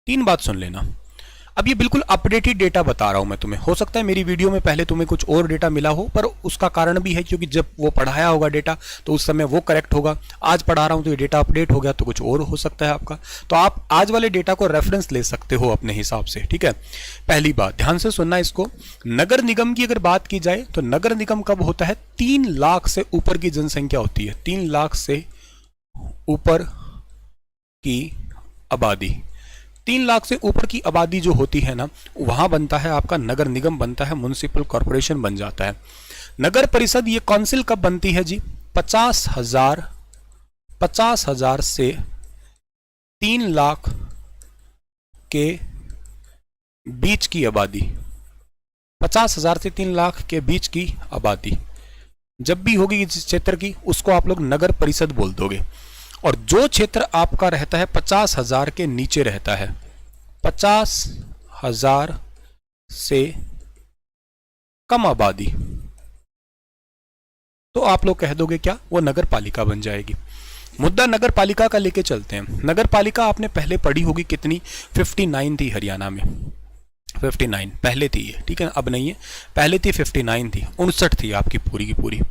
3 बात सुन लेना। अब ये बिल्कुल अपडेटेड डेटा बता रहा हूं मैं तुम्हें। हो सकता है मेरी वीडियो में पहले तुम्हें कुछ और डेटा मिला हो, पर उसका कारण भी है क्योंकि जब वो पढ़ाया होगा डेटा तो उस समय वो करेक्ट होगा। आज पढ़ा रहा हूं तो ये डेटा अपडेट हो गया तो कुछ और हो सकता है आपका। तो आप आज वाले डेटा को रेफरेंस ले सकते हो अपने हिसाब से, ठीक है। पहली बात ध्यान से सुनना इसको। नगर निगम की अगर बात की जाए तो नगर निगम कब होता है, 3 लाख से ऊपर की जनसंख्या होती है, 3 लाख से ऊपर की आबादी, 3 लाख से ऊपर की आबादी जो होती है ना, वहां बनता है आपका नगर निगम बनता है, म्युनिसिपल कॉर्पोरेशन बन जाता है। नगर परिषद ये काउंसिल कब बनती है जी, 50,000 से 3 लाख के बीच की आबादी, 50,000 से 3 लाख के बीच की आबादी जब भी होगी इस क्षेत्र की, उसको आप लोग नगर परिषद बोल दोगे। और जो क्षेत्र आपका रहता है 50,000 के नीचे रहता है, 50,000 से कम आबादी, तो आप लोग कह दोगे क्या, वो नगर पालिका बन जाएगी। मुद्दा नगर पालिका का लेके चलते हैं। नगर पालिका आपने पहले पढ़ी होगी कितनी, 59 थी हरियाणा में, 59 पहले थी ये, ठीक है ना, अब नहीं है, पहले थी 59 थी, 59 थी आपकी पूरी की पूरी।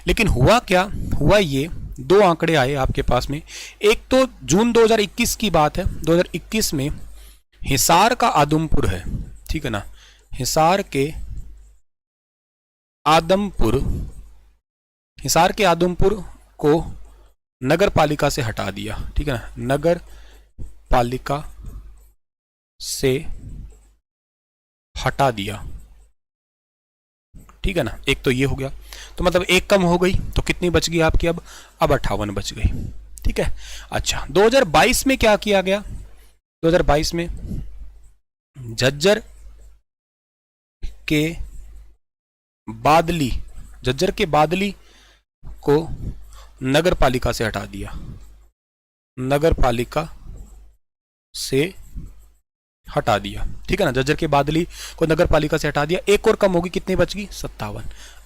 लेकिन हुआ क्या, हुआ ये 2 आंकड़े आए आपके पास में। एक तो जून 2021 की बात है, 2021 में हिसार का आदमपुर है, ठीक है ना, हिसार के आदमपुर को नगर पालिका से हटा दिया, ठीक है ना, नगर पालिका से हटा दिया, ठीक है ना। एक तो ये हो गया, तो मतलब एक कम हो गई, तो कितनी बच गई आपकी अब 58 बच गई, ठीक है। अच्छा, 2022 में क्या किया गया? 2022 में झज्जर के बादली को नगर पालिका से हटा दिया, नगर पालिका से हटा दिया, ठीक है ना। झज्जर के बादली को नगर पालिका से हटा दिया। एक और कम होगी, कितनी बच गई? 57।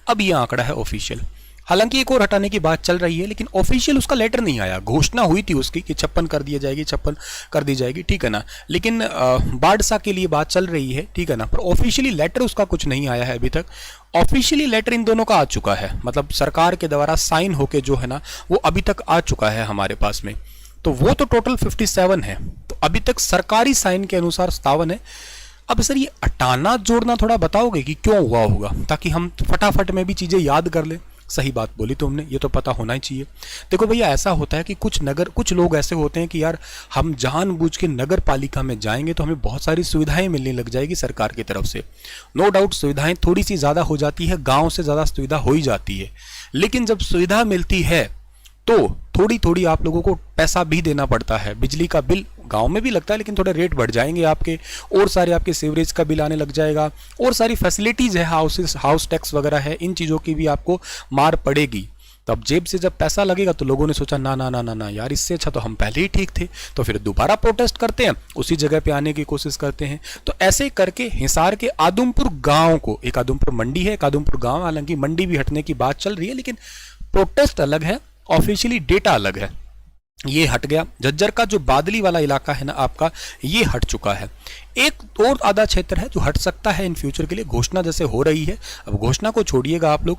अब यह आंकड़ा है ऑफिशियल। हालांकि एक और हटाने की बात चल रही है, लेकिन ऑफिशियल उसका लेटर नहीं आया। घोषणा हुई थी उसकी कि 56 कर दी जाएगी, 56 कर दी जाएगी, ठीक है ना। लेकिन बाढ़सा के लिए बात चल रही है, ठीक है ना, पर ऑफिशियली लेटर उसका कुछ नहीं आया है अभी तक। ऑफिशियली लेटर इन दोनों का आ चुका है, मतलब सरकार के द्वारा साइन होके जो है ना वो अभी तक आ चुका है हमारे पास में। तो वो तो टोटल 57 है, तो अभी तक सरकारी साइन के अनुसार 57 है। अब सर ये हटाना जोड़ना थोड़ा बताओगे कि क्यों हुआ होगा, ताकि हम फटाफट में भी चीजें याद कर लें। सही बात बोली तुमने, ये तो पता होना ही चाहिए। देखो भैया, ऐसा होता है कि कुछ लोग ऐसे होते हैं कि यार हम जानबूझ के नगर पालिका में जाएंगे तो हमें बहुत सारी सुविधाएं मिलने लग जाएगी सरकार की तरफ से। नो डाउट सुविधाएं थोड़ी सी ज़्यादा हो जाती है, गांव से ज़्यादा सुविधा हो ही जाती है। लेकिन जब सुविधा मिलती है तो थोड़ी थोड़ी आप लोगों को पैसा भी देना पड़ता है। बिजली का बिल गांव में भी लगता है, लेकिन थोड़े रेट बढ़ जाएंगे आपके, और सारे आपके सीवरेज का बिल आने लग जाएगा, और सारी फैसिलिटीज़ है, हाउस टैक्स वगैरह है, इन चीज़ों की भी आपको मार पड़ेगी। तब जेब से जब पैसा लगेगा तो लोगों ने सोचा ना ना ना ना ना यार, इससे अच्छा तो हम पहले ही ठीक थे। तो फिर दोबारा प्रोटेस्ट करते हैं, उसी जगह पे आने की कोशिश करते हैं। तो ऐसे करके हिसार के आदमपुर गांव को, एक आदमपुर मंडी है, एक आदमपुर गांव, हालांकि मंडी भी हटने की बात चल रही है, लेकिन प्रोटेस्ट अलग है, ऑफिशियली डेटा अलग है। ये हट गया। झज्जर का जो बादली वाला इलाका है ना आपका, ये हट चुका है। एक और आधा क्षेत्र है जो हट सकता है इन फ्यूचर के लिए, घोषणा जैसे हो रही है। अब घोषणा को छोड़िएगा आप लोग,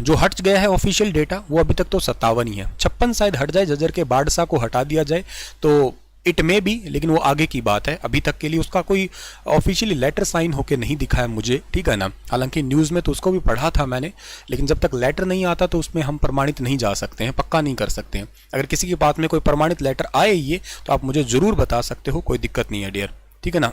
जो हट गया है ऑफिशियल डेटा वो अभी तक तो 57 ही है। 56 शायद हट जाए, झज्जर के बाढ़सा को हटा दिया जाए तो इट में भी, लेकिन वो आगे की बात है। अभी तक के लिए उसका कोई ऑफिशियली लेटर साइन होके नहीं दिखा है मुझे, ठीक है ना। हालांकि न्यूज़ में तो उसको भी पढ़ा था मैंने, लेकिन जब तक लेटर नहीं आता तो उसमें हम प्रमाणित नहीं जा सकते हैं, पक्का नहीं कर सकते हैं। अगर किसी की बात में कोई प्रमाणित लेटर आए ये तो आप मुझे ज़रूर बता सकते हो, कोई दिक्कत नहीं है डियर, ठीक है ना।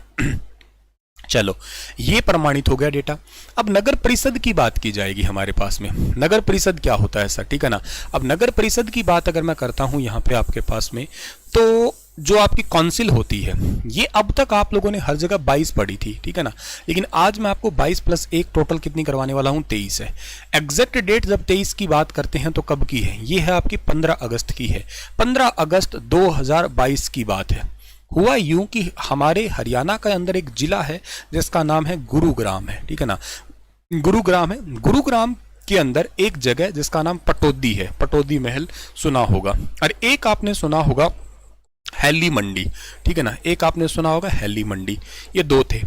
चलो, ये प्रमाणित हो गया डेटा। अब नगर परिषद की बात की जाएगी हमारे पास में। नगर परिषद क्या होता है सर, ठीक है ना। अब नगर परिषद की बात अगर मैं करता हूं यहाँ पे आपके पास में, तो जो आपकी काउंसिल होती है, ये अब तक आप लोगों ने हर जगह 22 पढ़ी थी, ठीक है ना। लेकिन आज मैं आपको 22 + 1 टोटल कितनी करवाने वाला हूँ, 23 है। एग्जैक्ट डेट जब 23 की बात करते हैं तो कब की है, ये है आपकी 15 अगस्त की है। 15 अगस्त 2022 की बात है। हुआ यूं कि हमारे हरियाणा के अंदर एक जिला है जिसका नाम है गुरुग्राम है, ठीक है ना। गुरुग्राम है। गुरुग्राम के अंदर एक जगह जिसका नाम पटौदी है, पटौदी महल सुना होगा, और एक आपने सुना होगा हैली मंडी, ठीक है ना। एक आपने सुना होगा हैली मंडी, ये दो थे।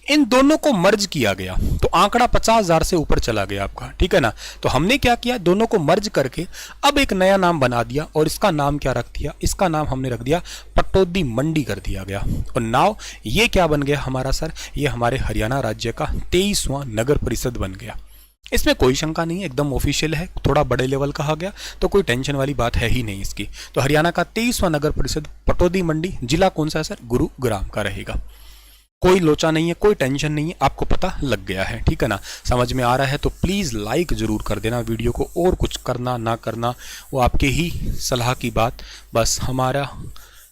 इन दोनों को मर्ज किया गया तो आंकड़ा 50,000 से ऊपर चला गया आपका, ठीक है ना। तो हमने क्या किया, दोनों को मर्ज करके अब एक नया नाम बना दिया, और इसका नाम क्या रख दिया, इसका नाम हमने रख दिया पटौदी मंडी कर दिया गया। और नाउ ये क्या बन गया हमारा सर, ये हमारे हरियाणा राज्य का 23वां नगर परिषद बन गया। इसमें कोई शंका नहीं है, एकदम ऑफिशियल है, थोड़ा बड़े लेवल कहा गया तो कोई टेंशन वाली बात है ही नहीं इसकी। तो हरियाणा का 23वां नगर परिषद पटौदी मंडी, जिला कौन सा है सर, गुरुग्राम का रहेगा। कोई लोचा नहीं है, कोई टेंशन नहीं है, आपको पता लग गया है, ठीक है ना। समझ में आ रहा है तो प्लीज़ लाइक ज़रूर कर देना वीडियो को, और कुछ करना ना करना वो आपके ही सलाह की बात, बस हमारा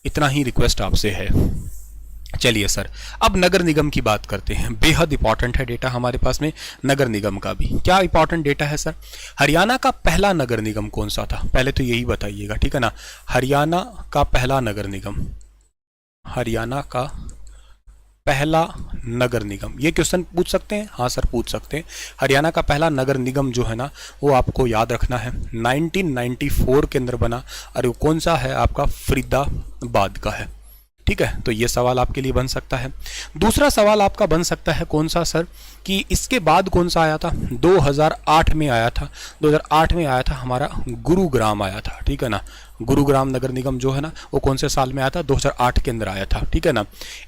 इतना ही रिक्वेस्ट आपसे है। चलिए सर, अब नगर निगम की बात करते हैं। बेहद इंपॉर्टेंट है डेटा हमारे पास में नगर निगम का भी। क्या इंपॉर्टेंट डेटा है सर, हरियाणा का पहला नगर निगम कौन सा था, पहले तो यही बताइएगा, ठीक है ना। हरियाणा का पहला नगर निगम, हरियाणा का पहला नगर निगम, ये क्वेश्चन पूछ सकते हैं, हाँ सर पूछ सकते हैं। हरियाणा का पहला नगर निगम जो है ना वो आपको याद रखना है 1994 के अंदर बना, और वो कौन सा है आपका, फरीदाबाद का है, ठीक है। तो ये सवाल आपके लिए बन सकता है। दूसरा सवाल आपका बन सकता है कौन सा सर, कि इसके बाद कौन सा आया था, 2008 में आया था, 2008 में आया था हमारा गुरुग्राम आया था, ठीक है ना। गुरुग्राम नगर निगम जो है ना वो कौन से साल में आया था, 2008 के अंदर आया था, ठीक है ना।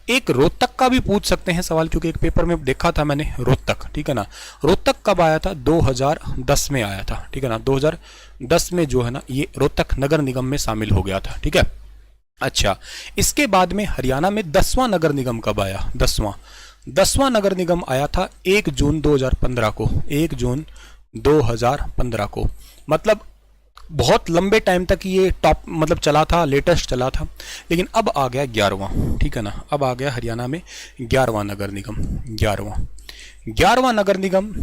एक रोहतक का भी पूछ सकते हैं सवाल, क्योंकि एक पेपर में देखा था मैंने रोहतक, ठीक है ना। रोहतक कब आया था, 2010 में आया था, ठीक है ना। 2010 में जो है ना ये रोहतक नगर निगम में शामिल हो गया था, ठीक है। अच्छा, इसके बाद में हरियाणा में 10वां नगर निगम कब आया, 10वां नगर निगम आया था 1 जून 2015 को, 1 जून 2015 को। मतलब बहुत लंबे टाइम तक ये टॉप मतलब चला था, लेटेस्ट चला था, लेकिन अब आ गया 11वां, ठीक है ना, अब आ गया हरियाणा में 11वां नगर निगम। 11वां नगर निगम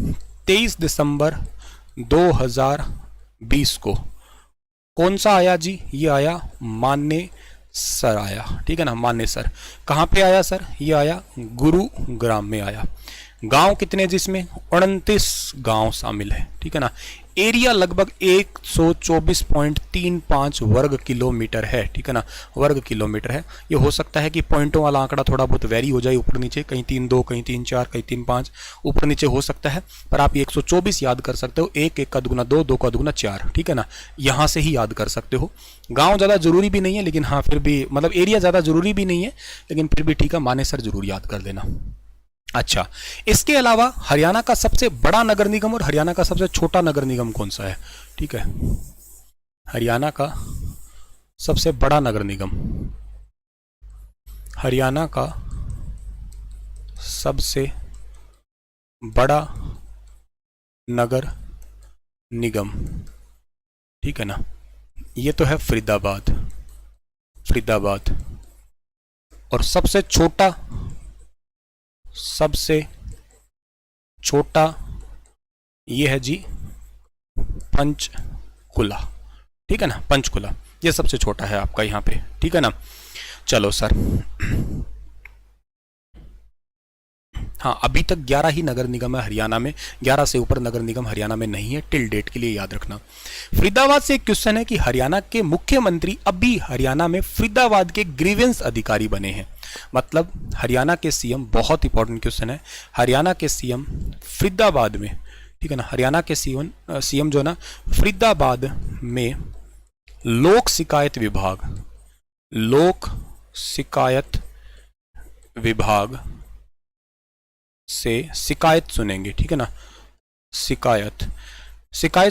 23 दिसंबर 2020 को कौन सा आया जी? ये आया मानेसर आया, ठीक है ना, मानेसर। कहाँ पे आया सर? ये आया गुरुग्राम में आया। गांव कितने जिसमें? 29 गांव शामिल है, ठीक है ना। एरिया लगभग 124.35 वर्ग किलोमीटर है, ठीक है ना, वर्ग किलोमीटर है। ये हो सकता है कि पॉइंटों वाला आंकड़ा थोड़ा बहुत वेरी हो जाए ऊपर नीचे, कहीं 3-2, कहीं 3-4, कहीं 3-5 ऊपर नीचे हो सकता है, पर आप 124 याद कर सकते हो। 1 का दुगुना 2, 2 का दुगुना 4, ठीक है ना, यहाँ से ही याद कर सकते हो। गाँव ज़्यादा जरूरी भी नहीं है, लेकिन हाँ फिर भी मतलब एरिया ज़्यादा जरूरी भी नहीं है, लेकिन फिर भी ठीक है, मानेसर जरूर याद कर देना। अच्छा, इसके अलावा हरियाणा का सबसे बड़ा नगर निगम और हरियाणा का सबसे छोटा नगर निगम कौन सा है? ठीक है, हरियाणा का सबसे बड़ा नगर निगम, हरियाणा का सबसे बड़ा नगर निगम, ठीक है ना, ये तो है फरीदाबाद, फरीदाबाद। और सबसे छोटा ये है जी पंचकुला, ठीक है ना, पंचकुला ये सबसे छोटा है आपका यहाँ पे, ठीक है ना। चलो सर, हाँ अभी तक 11 ही नगर निगम है हरियाणा में, 11 से ऊपर नगर निगम हरियाणा में नहीं है, टिल डेट के लिए याद रखना। फरीदाबाद से एक क्वेश्चन है कि हरियाणा के मुख्यमंत्री अभी हरियाणा में फरीदाबाद के ग्रीवेंस अधिकारी बने हैं, मतलब हरियाणा के सीएम, बहुत इंपॉर्टेंट क्वेश्चन है, हरियाणा के सीएम फरीदाबाद में, ठीक है ना, हरियाणा के सीएम जो ना फरीदाबाद में लोक शिकायत विभाग से शिकायत सुनेंगे, ठीक है ना, शिकायत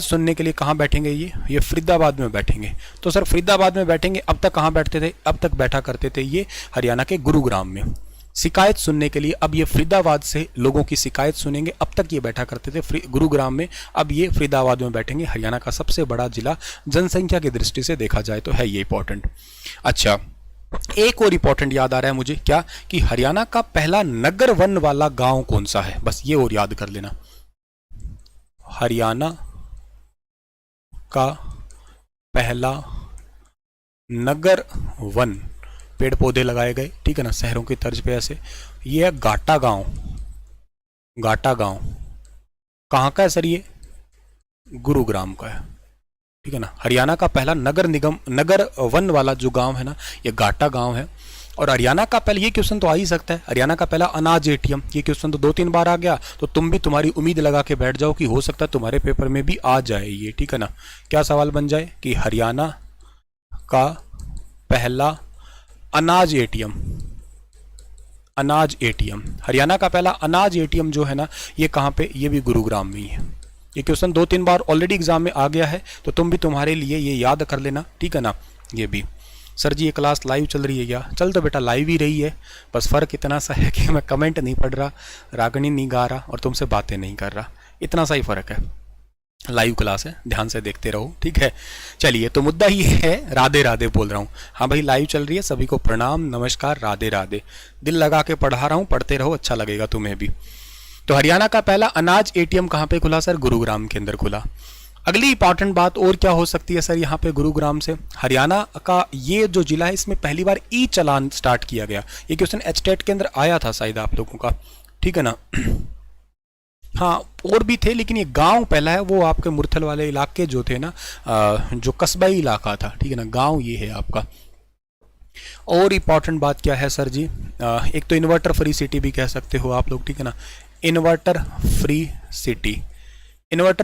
सुनने के लिए कहाँ बैठेंगे? ये फरीदाबाद में बैठेंगे। तो सर फरीदाबाद में बैठेंगे, अब तक कहाँ बैठते थे? अब तक बैठा करते थे ये हरियाणा के गुरुग्राम में। शिकायत सुनने के लिए अब ये फरीदाबाद से लोगों की शिकायत सुनेंगे, अब तक ये बैठा करते थे गुरुग्राम में, अब ये फरीदाबाद में बैठेंगे। हरियाणा का सबसे बड़ा जिला जनसंख्या की दृष्टि से देखा जाए तो है ये इंपॉर्टेंट। अच्छा, एक और इंपॉर्टेंट याद आ रहा है मुझे, क्या कि हरियाणा का पहला नगर वन वाला गांव कौन सा है? बस ये और याद कर लेना, हरियाणा का पहला नगर वन, पेड़ पौधे लगाए गए, ठीक है ना, शहरों की तर्ज पे ऐसे। ये है घाटा गांव। कहाँ का है सर? ये गुरुग्राम का है, ठीक है ना। हरियाणा का पहला नगर वन वाला जो गांव है ना, ये घाटा गांव है। और हरियाणा का पहले, ये क्वेश्चन तो आ ही सकता है, हरियाणा का पहला अनाज एटीएम, ये क्वेश्चन तो 2-3 बार आ गया, तो तुम भी तुम्हारी उम्मीद लगा के बैठ जाओ कि हो सकता है तुम्हारे पेपर में भी आ जाए ये, ठीक है ना। क्या सवाल बन जाए कि हरियाणा का पहला अनाज एटीएम, हरियाणा का पहला अनाज एटीएम जो है ना, ये कहाँ पे? ये भी गुरुग्राम में ही है। ये क्वेश्चन 2-3 बार ऑलरेडी एग्जाम में आ गया है, तो तुम भी तुम्हारे लिए ये याद कर लेना, ठीक है ना। ये भी, सर जी ये क्लास लाइव चल रही है क्या? चल तो बेटा लाइव ही रही है, बस फ़र्क इतना सा है कि मैं कमेंट नहीं पढ़ रहा, रागनी नहीं गा रहा और तुमसे बातें नहीं कर रहा, इतना सा ही फ़र्क है। लाइव क्लास है, ध्यान से देखते रहो, ठीक है। चलिए, तो मुद्दा ये है, राधे राधे बोल रहा हूँ। हाँ भाई लाइव चल रही है, सभी को प्रणाम, नमस्कार, राधे राधे। दिल लगा के पढ़ा रहा हूँ, पढ़ते रहो, अच्छा लगेगा तुम्हें भी। तो हरियाणा का पहला अनाज एटीएम कहाँ पे खुला सर? गुरुग्राम के अंदर खुला। अगली इंपॉर्टेंट बात और क्या हो सकती है सर यहाँ पे? गुरुग्राम से हरियाणा का ये जो जिला है, इसमें पहली बार ई चालान स्टार्ट किया गया। ये क्वेश्चन एचटेट के अंदर आया था शायद आप लोगों का, ठीक है ना। हाँ और भी थे, लेकिन ये गांव पहला है, वो आपके मुरथल वाले इलाके जो थे ना, जो कस्बाई इलाका था, ठीक है ना, गांव ये है आपका। और इंपॉर्टेंट बात क्या है सर जी? एक तो इन्वर्टर फ्री सिटी भी कह सकते हो आप लोग, ठीक है ना, इन्वर्टर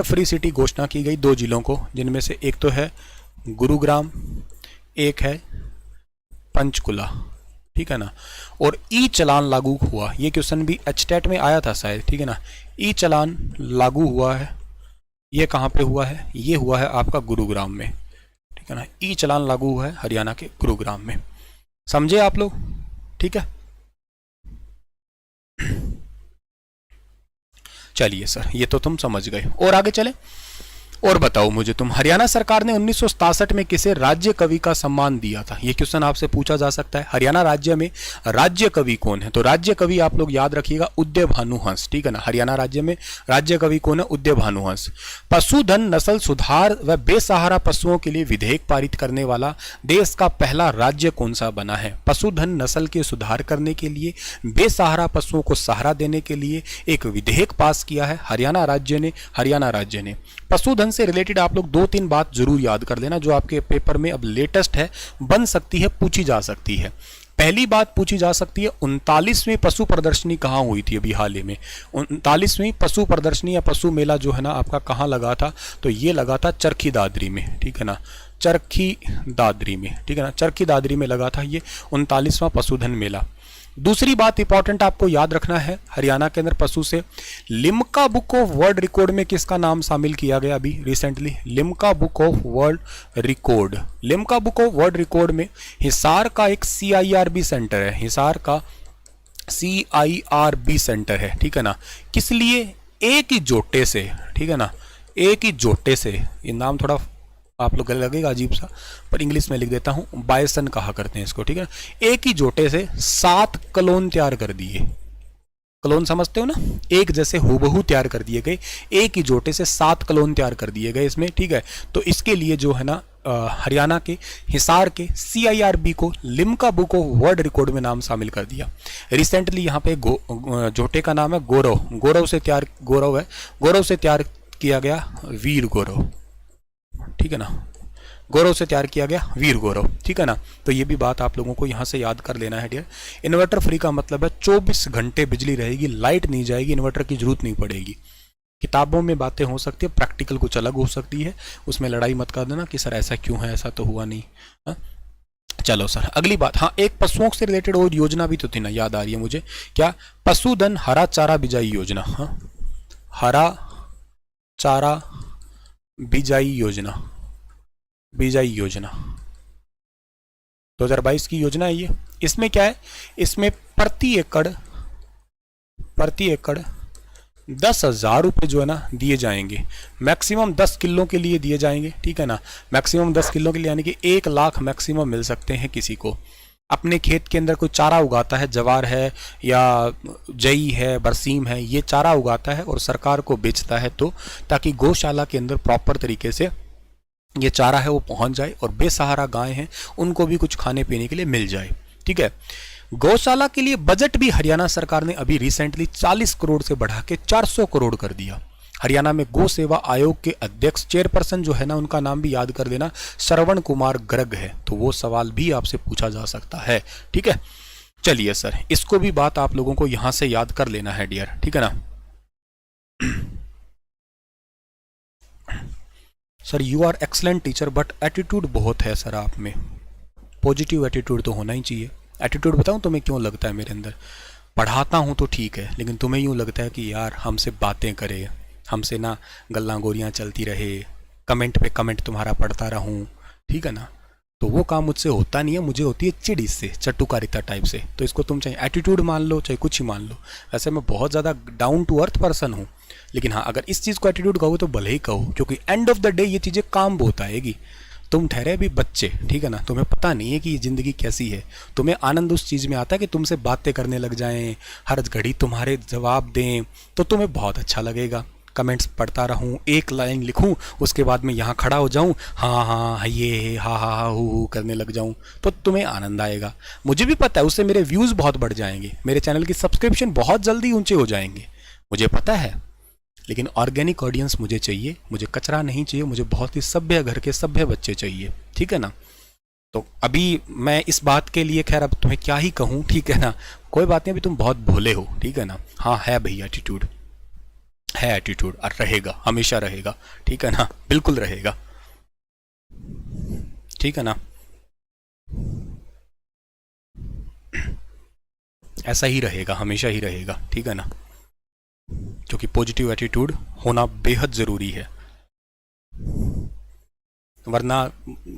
फ्री सिटी घोषणा की गई 2 जिलों को, जिनमें से एक तो है गुरुग्राम, एक है पंचकुला, ठीक है ना। और ई चालान लागू हुआ, ये क्वेश्चन भी एचटेट में आया था शायद, ठीक है ना। ई चालान लागू हुआ है, ये कहाँ पे हुआ है? ये हुआ है आपका गुरुग्राम में, ठीक है ना। ई चालान लागू हुआ है हरियाणा के गुरुग्राम में, समझे आप लोग, ठीक है। चलिए सर, ये तो तुम समझ गए, और आगे चले। और बताओ मुझे तुम, हरियाणा सरकार ने 1967 में किसे राज्य कवि का सम्मान दिया था? ये क्वेश्चन आपसे पूछा जा सकता है। हरियाणा राज्य में राज्य कवि कौन है? तो राज्य कवि आप लोग याद रखिएगा उदय भानुहंस, ठीक है ना। हरियाणा राज्य में राज्य कवि कौन है? उदय भानुहंस। पशुधन नस्ल सुधार व बेसहारा पशुओं के लिए विधेयक पारित करने वाला देश का पहला राज्य कौन सा बना है? पशुधन नस्ल के सुधार करने के लिए, बेसहारा पशुओं को सहारा देने के लिए एक विधेयक पास किया है हरियाणा राज्य ने। हरियाणा राज्य ने पशुधन से रिलेटेड आप लोग 2-3 बात जरूर याद कर लेना, जो आपके पेपर में अब लेटेस्ट है, बन सकती है, पूछी जा सकती है। पहली बात पूछी जा सकती है 39वीं पशु प्रदर्शनी कहाँ हुई थी अभी हाल ही में? 39वीं पशु प्रदर्शनी या पशु मेला जो है ना आपका कहाँ लगा था? तो ये लगा था चरखी दादरी में, ठीक है ना, चरखी दादरी में, ठीक है ना, चरखी दादरी में लगा था ये 39वां पशुधन मेला। दूसरी बात इंपॉर्टेंट आपको याद रखना है हरियाणा के अंदर पशु से, Limca book of world record में किसका नाम शामिल किया गया अभी recently? Limca book of world record. Limca book of world record में हिसार का एक CIRB सेंटर है, हिसार का CIRB सेंटर है, ठीक है ना। किस लिए? एक ही जोटे से, ठीक है ना, एक ही जोटे से। ये नाम थोड़ा आप लोग लगेगा अजीब सा, पर इंग्लिश में लिख देता हूं, बायसन कहा करते हैं इसको, ठीक है ना। एक ही जोटे से 7 क्लोन तैयार कर दिए। क्लोन समझते हो ना, एक जैसे हूबहू तैयार कर दिए गए, एक ही जोटे से 7 क्लोन तैयार कर दिए गए इसमें, ठीक है। तो इसके लिए जो है ना हरियाणा के हिसार के CIRB को Limca book of world record में नाम शामिल कर दिया। रिसेंटली यहाँ पे जोटे का नाम है गौरव, गौरव से तैयार, गौरव है, गौरव से तैयार किया गया वीर गौरव, ठीक है ना, गौरव से तैयार किया गया वीर गौरव, ठीक है ना। तो ये भी बात आप लोगों को यहाँ से याद कर लेना है डियर। इन्वर्टर फ्री का मतलब है 24 घंटे बिजली रहेगी, लाइट नहीं जाएगी, इन्वर्टर की जरूरत नहीं पड़ेगी। किताबों में बातें हो सकती है, प्रैक्टिकल कुछ अलग हो सकती है, उसमें लड़ाई मत कर देना कि सर ऐसा क्यों है, ऐसा तो हुआ नहीं। हा? चलो सर अगली बात, हाँ एक पशुओं से रिलेटेड और योजना भी तो थी ना, याद आ रही है मुझे, क्या? पशुधन हरा चारा बिजाई योजना। हाँ, हरा चारा बिजाई योजना, बिजाई योजना 2022 की योजना है ये। इसमें क्या है? इसमें प्रति एकड़ 10,000 रुपये जो है ना दिए जाएंगे, मैक्सिमम 10 किलो के लिए दिए जाएंगे, ठीक है ना। मैक्सिमम 10 किलो के लिए, यानी कि 1 लाख मैक्सिमम मिल सकते हैं किसी को। अपने खेत के अंदर कोई चारा उगाता है, जवार है या जई है, बरसीम है, ये चारा उगाता है और सरकार को बेचता है, तो ताकि गौशाला के अंदर प्रॉपर तरीके से ये चारा है वो पहुंच जाए और बेसहारा गाय हैं उनको भी कुछ खाने पीने के लिए मिल जाए, ठीक है। गौशाला के लिए बजट भी हरियाणा सरकार ने अभी रिसेंटली 40 करोड़ से बढ़ा के 400 करोड़ कर दिया। हरियाणा में गौ सेवा आयोग के अध्यक्ष चेयरपर्सन जो है ना, उनका नाम भी याद कर लेना, श्रवण कुमार गर्ग है, तो वो सवाल भी आपसे पूछा जा सकता है, ठीक है। चलिए सर, इसको भी बात आप लोगों को यहां से याद कर लेना है डियर, ठीक है ना। Sir you are excellent teacher but attitude बहुत है सर आप में, पॉजिटिव एटीट्यूड तो होना ही चाहिए। एटीट्यूड बताऊं तुम्हें क्यों लगता है मेरे अंदर? पढ़ाता हूं तो ठीक है, लेकिन तुम्हें यूं लगता है कि यार हमसे बातें करे, हमसे ना गल्ला गोरियां चलती रहे, कमेंट पे कमेंट तुम्हारा पढ़ता रहूं, ठीक है ना। तो वो काम मुझसे होता नहीं है, मुझे होती है चिड़ इससे, चट्टुकारिता टाइप से। तो इसको तुम चाहे एटीट्यूड मान लो चाहे कुछ ही मान लो, वैसे मैं बहुत ज़्यादा डाउन टू अर्थ पर्सन हूँ, लेकिन हाँ अगर इस चीज़ को एटीट्यूड कहो तो भले ही कहो, क्योंकि एंड ऑफ द डे ये चीज़ें काम बहुत आएगी। तुम ठहरे भी बच्चे, ठीक है ना, तुम्हें पता नहीं है कि ये ज़िंदगी कैसी है, तुम्हें आनंद उस चीज़ में आता है कि तुमसे बातें करने लग जाएं, हर घड़ी तुम्हारे जवाब दें, तो तुम्हें बहुत अच्छा लगेगा। कमेंट्स पढ़ता रहूं, एक लाइन लिखूं, उसके बाद में यहाँ खड़ा हो जाऊं, हाँ हाँ ये हाँ हाँ हाँ हु करने लग जाऊं, तो तुम्हें आनंद आएगा। मुझे भी पता है उससे मेरे व्यूज़ बहुत बढ़ जाएंगे, मेरे चैनल की सब्सक्रिप्शन बहुत जल्दी ऊंचे हो जाएंगे, मुझे पता है। लेकिन ऑर्गेनिक ऑडियंस मुझे चाहिए, मुझे कचरा नहीं चाहिए, मुझे बहुत ही सभ्य घर के सभ्य बच्चे चाहिए, ठीक है ना। तो अभी मैं इस बात के लिए खैर अब तुम्हें क्या ही कहूँ, ठीक है ना, कोई बात नहीं, अभी तुम बहुत भोले हो, ठीक है ना। हाँ है भैया एटीट्यूड, है एटीट्यूड और रहेगा, हमेशा रहेगा, ठीक है ना, बिल्कुल रहेगा, ठीक है ना। ऐसा ही रहेगा, हमेशा ही रहेगा, ठीक है ना, क्योंकि पॉजिटिव एटीट्यूड होना बेहद ज़रूरी है। वरना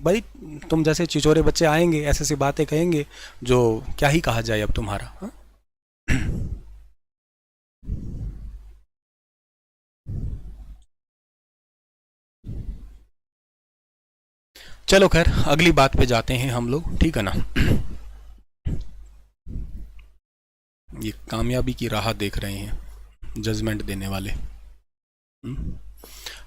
भाई तुम जैसे चिचोरे बच्चे आएंगे, ऐसे ऐसी बातें कहेंगे जो क्या ही कहा जाए अब तुम्हारा। हा? चलो खैर अगली बात पे जाते हैं हम लोग, ठीक है ना। ये कामयाबी की राह देख रहे हैं जजमेंट देने वाले।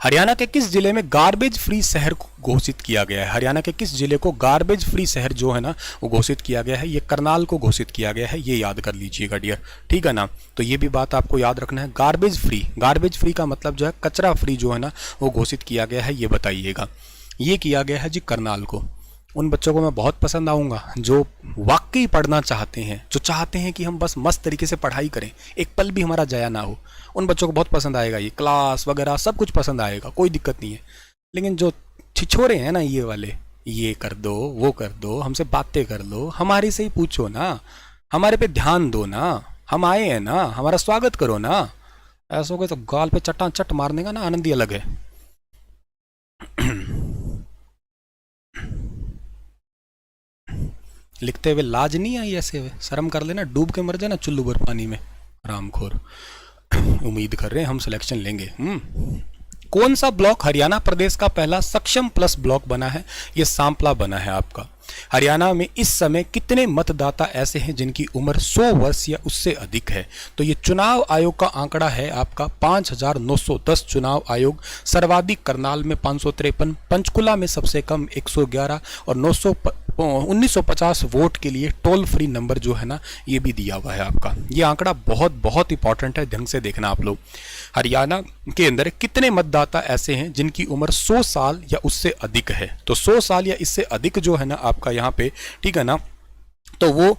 हरियाणा के किस जिले में गार्बेज फ्री शहर को घोषित किया गया है? हरियाणा के किस जिले को गार्बेज फ्री शहर जो है ना वो घोषित किया गया है? ये करनाल को घोषित किया गया है, ये याद कर लीजिएगा डियर, ठीक है ना। तो ये भी बात आपको याद रखना है। गार्बेज फ्री का मतलब जो है कचरा फ्री जो है ना वो घोषित किया गया है, ये बताइएगा। ये किया गया है जी करनाल को। उन बच्चों को मैं बहुत पसंद आऊँगा जो वाकई पढ़ना चाहते हैं, जो चाहते हैं कि हम बस मस्त तरीके से पढ़ाई करें, एक पल भी हमारा जाया ना हो। उन बच्चों को बहुत पसंद आएगा, ये क्लास वगैरह सब कुछ पसंद आएगा, कोई दिक्कत नहीं है। लेकिन जो छिछोरे हैं ना ये वाले, ये कर दो वो कर दो, हमसे बातें कर लो, हमारे से ही पूछो ना, हमारे पे ध्यान दो ना, हम आए हैं ना, हमारा स्वागत करो ना। ऐसा हो गया तो गाल पे चट्टा चट मारने का ना आनंद ही अलग है। लिखते हुए लाज नहीं आई ऐसे हुए, शर्म कर लेना, डूब के मर जाना चुल्लू भर पानी में, रामखोर। उम्मीद कर रहे हैं हम सिलेक्शन लेंगे। कौन सा ब्लॉक हरियाणा प्रदेश का पहला सक्षम प्लस ब्लॉक बना है? ये सांपला बना है आपका। हरियाणा में इस समय कितने मतदाता ऐसे हैं जिनकी उम्र 100 वर्ष या उससे अधिक है? तो ये चुनाव आयोग का आंकड़ा है आपका 5910 चुनाव आयोग। सर्वाधिक करनाल में 553, पंचकुला में सबसे कम 111 और 1950 वोट के लिए टोल फ्री नंबर जो है ना ये भी दिया हुआ है आपका। ये आंकड़ा बहुत बहुत इंपॉर्टेंट है, ढंग से देखना आप लोग। हरियाणा के अंदर कितने मतदाता ऐसे हैं जिनकी उम्र 100 साल या उससे अधिक है? तो 100 साल या इससे अधिक जो है ना आपका यहाँ पे, ठीक है ना, तो वो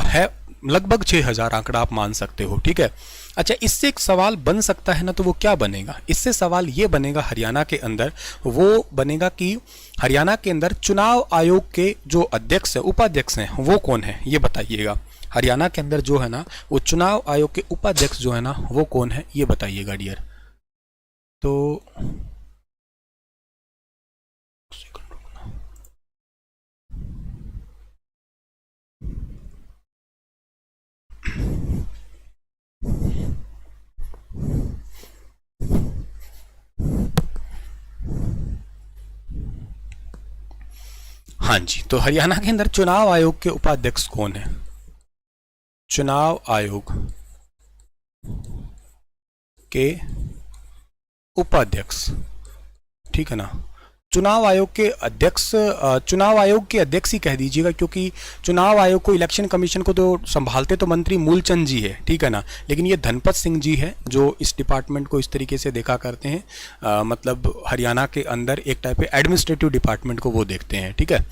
है लगभग 6000 आंकड़ा आप मान सकते हो, ठीक है। अच्छा, इससे एक सवाल बन सकता है ना, तो वो क्या बनेगा? इससे सवाल ये बनेगा हरियाणा के अंदर, वो बनेगा कि हरियाणा के अंदर चुनाव आयोग के जो अध्यक्ष है, उपाध्यक्ष हैं, वो कौन है ये बताइएगा। हरियाणा के अंदर जो है ना वो चुनाव आयोग के उपाध्यक्ष जो है ना वो कौन है ये बताइएगा डियर। तो हाँ जी, तो हरियाणा के अंदर चुनाव आयोग के उपाध्यक्ष कौन है? चुनाव आयोग के उपाध्यक्ष, ठीक है ना। चुनाव आयोग के अध्यक्ष, चुनाव आयोग के अध्यक्ष ही कह दीजिएगा, क्योंकि चुनाव आयोग को, इलेक्शन कमीशन को तो संभालते तो मंत्री मूलचंद जी है, ठीक है ना, लेकिन ये धनपत सिंह जी है जो इस डिपार्टमेंट को इस तरीके से देखा करते हैं। मतलब हरियाणा के अंदर एक टाइप के एडमिनिस्ट्रेटिव डिपार्टमेंट को वो देखते हैं, ठीक है।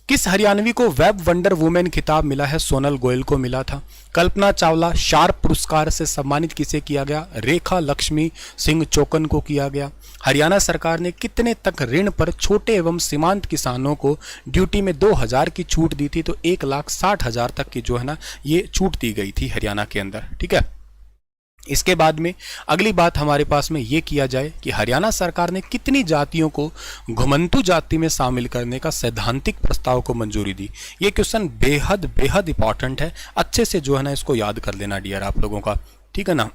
किस हरियाणवी को वेब वंडर वुमेन खिताब मिला है? सोनल गोयल को मिला था। कल्पना चावला शार्प पुरस्कार से सम्मानित किसे किया गया? रेखा लक्ष्मी सिंह चौकन को किया गया। हरियाणा सरकार ने कितने तक ऋण पर छोटे एवं सीमांत किसानों को ड्यूटी में 2000 की छूट दी थी? तो 1,60,000 तक की जो है ना ये छूट दी गई थी हरियाणा के अंदर, ठीक है। इसके बाद में अगली बात हमारे पास में ये किया जाए कि हरियाणा सरकार ने कितनी जातियों को घुमंतु जाति में शामिल करने का सैद्धांतिक प्रस्ताव को मंजूरी दी? ये क्वेश्चन बेहद बेहद इंपॉर्टेंट है, अच्छे से जो है ना इसको याद कर लेना डियर आप लोगों का, ठीक है ना।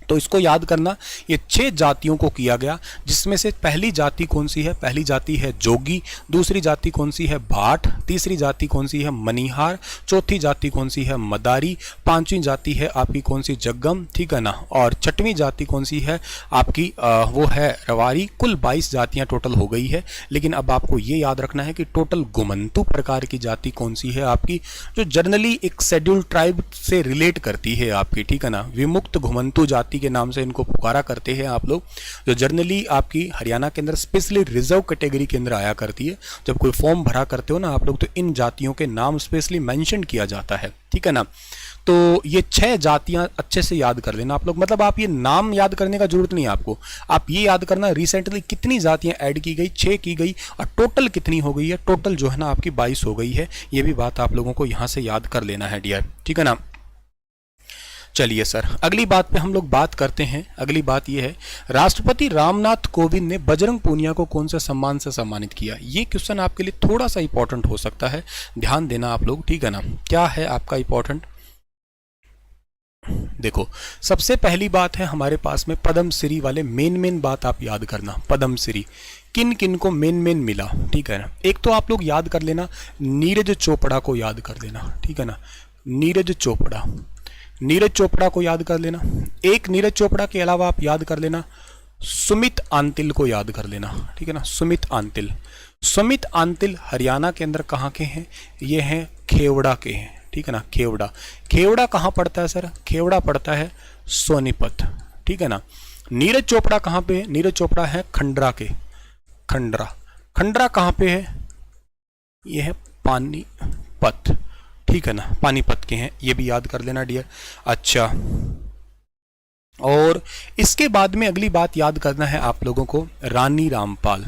तो इसको याद करना, ये 6 जातियों को किया गया, जिसमें से पहली जाति कौन सी है? पहली जाति है जोगी, दूसरी जाति कौन सी है? भाट, तीसरी जाति कौन सी है? मनिहार, चौथी जाति कौन सी है? मदारी, पांचवी जाति है आपकी कौन सी? जग्गम, ठीक है ना, और छठवीं जाति कौन सी है आपकी? वो है रवारी। कुल 22 जातियां टोटल हो गई है, लेकिन अब आपको ये याद रखना है कि टोटल घुमंतु प्रकार की जाति कौन सी है आपकी, जो जनरली एक शेड्यूल्ड ट्राइब से रिलेट करती है आपकी, ठीक है ना। विमुक्त घुमंतु जाति के नाम से इनको पुकारा करते हैं आप लोग, जो जर्नली आपकी हरियाणा के अंदर स्पेशली रिजर्व कैटेगरी के अंदर आया करती है। जब कोई फॉर्म भरा करते हो ना आप लोग, तो इन जातियों के नाम स्पेशली मेंशन किया जाता है, ठीक है ना। तो ये 6 जातियां अच्छे से याद कर लेना आप लोग। मतलब आप ये नाम याद करने का जरूरत नहीं है आपको, आप ये याद करना रिसेंटली कितनी जातियां ऐड की गई, 6 की गई, और टोटल कितनी हो गई है? टोटल जो है ना आपकी 22 हो गई है। ये भी बात आप लोगों को यहां से याद कर लेना है डियर, ठीक है ना। चलिए सर, अगली बात पे हम लोग बात करते हैं। अगली बात ये है, राष्ट्रपति रामनाथ कोविंद ने बजरंग पूनिया को कौन से सम्मान से सम्मानित किया? ये क्वेश्चन आपके लिए थोड़ा सा इंपॉर्टेंट हो सकता है, ध्यान देना आप लोग, ठीक है ना। क्या है आपका इंपॉर्टेंट? देखो, सबसे पहली बात है हमारे पास में पद्मश्री वाले, मेन बात आप याद करना, पद्मश्री किन किन को मेन मिला, ठीक है ना। एक तो आप लोग याद कर लेना, नीरज चोपड़ा को याद कर लेना, ठीक है ना। नीरज चोपड़ा को याद कर लेना। एक नीरज चोपड़ा के अलावा आप याद कर लेना सुमित आंतिल को याद कर लेना, ठीक है ना। सुमित आंतिल हरियाणा के अंदर कहाँ के हैं? ये हैं खेवड़ा के हैं, ठीक है ना। खेवड़ा कहाँ पड़ता है सर? खेवड़ा पड़ता है सोनीपत, ठीक है ना। नीरज चोपड़ा कहाँ पे है? नीरज चोपड़ा है खंडरा के। खंडरा कहाँ पे है? ये है पानीपत, ठीक है ना, पानीपत के हैं, ये भी याद कर लेना डियर। अच्छा, और इसके बाद में अगली बात याद करना है आप लोगों को, रानी रामपाल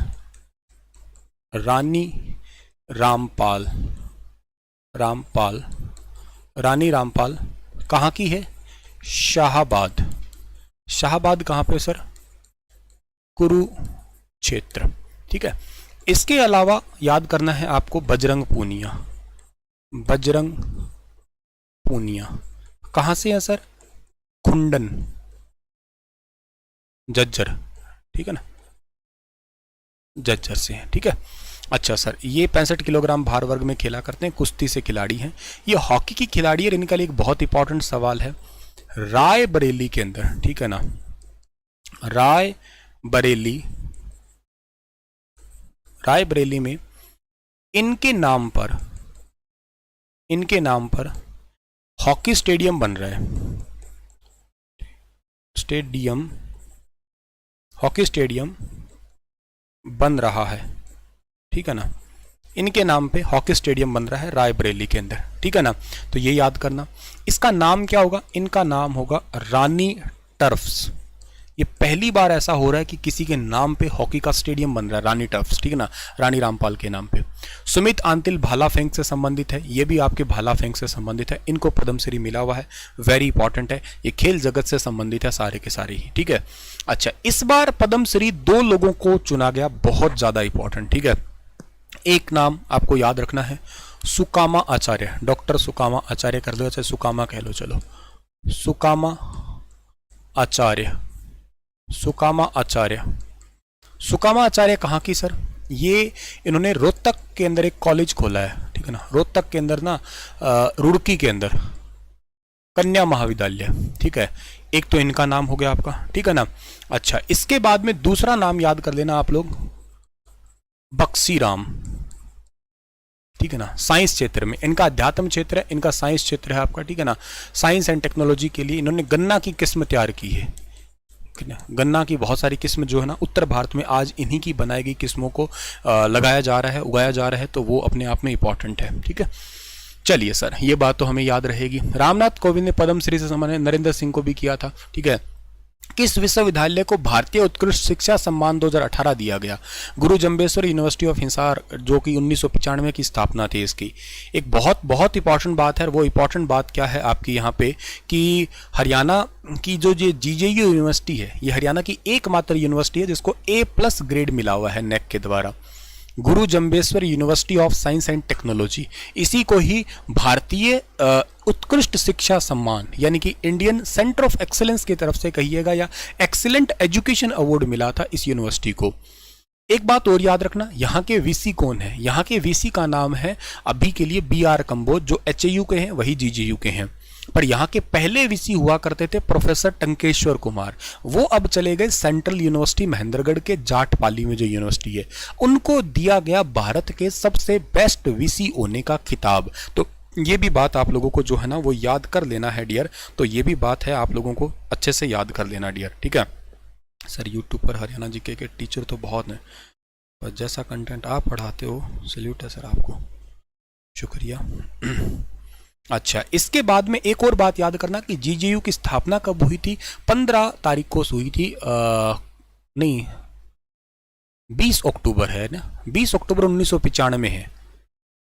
कहाँ की है? शाहाबाद कहाँ पे सर? कुरुक्षेत्र, ठीक है। इसके अलावा याद करना है आपको बजरंग पूनिया कहाँ से है सर? खुंडन, जज्जर, ठीक है ना, जज्जर से है, ठीक है। अच्छा सर, ये 65 किलोग्राम भार वर्ग में खेला करते हैं, कुश्ती से खिलाड़ी हैं, ये हॉकी की खिलाड़ी है। इनका लिए एक बहुत इंपॉर्टेंट सवाल है, रायबरेली के अंदर, ठीक है ना, रायबरेली में इनके नाम पर हॉकी स्टेडियम बन रहा है, हॉकी स्टेडियम बन रहा है, ठीक है ना। इनके नाम पे हॉकी स्टेडियम बन रहा है रायबरेली के अंदर, ठीक है ना। तो ये याद करना। इसका नाम क्या होगा? इनका नाम होगा रानी टर्फ्स। ये पहली बार ऐसा हो रहा है कि किसी के नाम पे हॉकी का स्टेडियम बन रहा है, रानी टर्फ्स, ठीक है ना, रानी रामपाल के नाम पे। सुमित आंतिल भाला फेंक से संबंधित है, ये भी आपके भाला फेंक से संबंधित है, इनको पद्मश्री मिला हुआ है, वेरी इंपॉर्टेंट है, ये खेल जगत से संबंधित है सारे के सारे ही, ठीक है। अच्छा, इस बार पद्मश्री 2 लोगों को चुना गया, बहुत ज्यादा इंपॉर्टेंट, ठीक है। एक नाम आपको याद रखना है, सुकामा आचार्य, डॉक्टर सुकामा आचार्य कर लो, चाहे सुकामा कह लो, चलो, सुकामा आचार्य कहाँ की सर? ये इन्होंने रोहतक के अंदर एक कॉलेज खोला है, ठीक है ना, रोहतक के अंदर ना, रुड़की के अंदर कन्या महाविद्यालय, ठीक है। एक तो इनका नाम हो गया आपका, ठीक है ना। अच्छा, इसके बाद में दूसरा नाम याद कर लेना आप लोग, बक्सीराम, ठीक है ना, साइंस क्षेत्र में, इनका अध्यात्म क्षेत्र है, इनका साइंस क्षेत्र है आपका, ठीक है ना। साइंस एंड टेक्नोलॉजी के लिए इन्होंने गन्ना की किस्म तैयार की है, गन्ना की बहुत सारी किस्म जो है ना उत्तर भारत में आज इन्हीं की बनाई गई किस्मों को लगाया जा रहा है, उगाया जा रहा है, तो वो अपने आप में इंपॉर्टेंट है, ठीक है। चलिए सर, ये बात तो हमें याद रहेगी। रामनाथ कोविंद ने पद्मश्री से सम्मानित नरेंद्र सिंह को भी किया था, ठीक है। किस विश्वविद्यालय को भारतीय उत्कृष्ट शिक्षा सम्मान 2018 दिया गया? गुरु जम्बेश्वर यूनिवर्सिटी ऑफ हिसार, जो कि 1995 की स्थापना थी इसकी। एक बहुत इंपॉर्टेंट बात है, वो इंपॉर्टेंट बात क्या है आपकी यहाँ पे कि हरियाणा की जो ये जीजेयू यूनिवर्सिटी है, ये हरियाणा की एकमात्र यूनिवर्सिटी है जिसको A+ ग्रेड मिला हुआ है नेक के द्वारा, गुरु Jambheshwar university of science and technology. इसी को ही भारतीय उत्कृष्ट शिक्षा सम्मान यानी कि इंडियन सेंटर ऑफ एक्सीलेंस की तरफ से कहिएगा या एक्सीलेंट एजुकेशन अवार्ड मिला था इस यूनिवर्सिटी को। एक बात और याद रखना, यहाँ के वीसी कौन है? यहाँ के वीसी का नाम है अभी के लिए BR कंबोज, जो HAU के हैं वही GJU के हैं, पर यहाँ के पहले वीसी हुआ करते थे प्रोफेसर टंकेश्वर कुमार, वो अब चले गए सेंट्रल यूनिवर्सिटी महेंद्रगढ़ के जाटपाली में जो यूनिवर्सिटी है, उनको दिया गया भारत के सबसे बेस्ट वीसी होने का खिताब। तो ये भी बात आप लोगों को जो है ना वो याद कर लेना है डियर, तो ये भी बात है आप लोगों को अच्छे से याद कर लेना डियर, ठीक है। सर यूट्यूब पर हरियाणा जीके के टीचर तो बहुत हैं, पर जैसा कंटेंट आप पढ़ाते हो सैल्यूट है सर आपको, शुक्रिया। अच्छा, इसके बाद में एक और बात याद करना कि GJU की स्थापना कब हुई थी? 15 तारीख को हुई थी, नहीं 20 अक्टूबर है ना, 20 अक्टूबर 1995 है।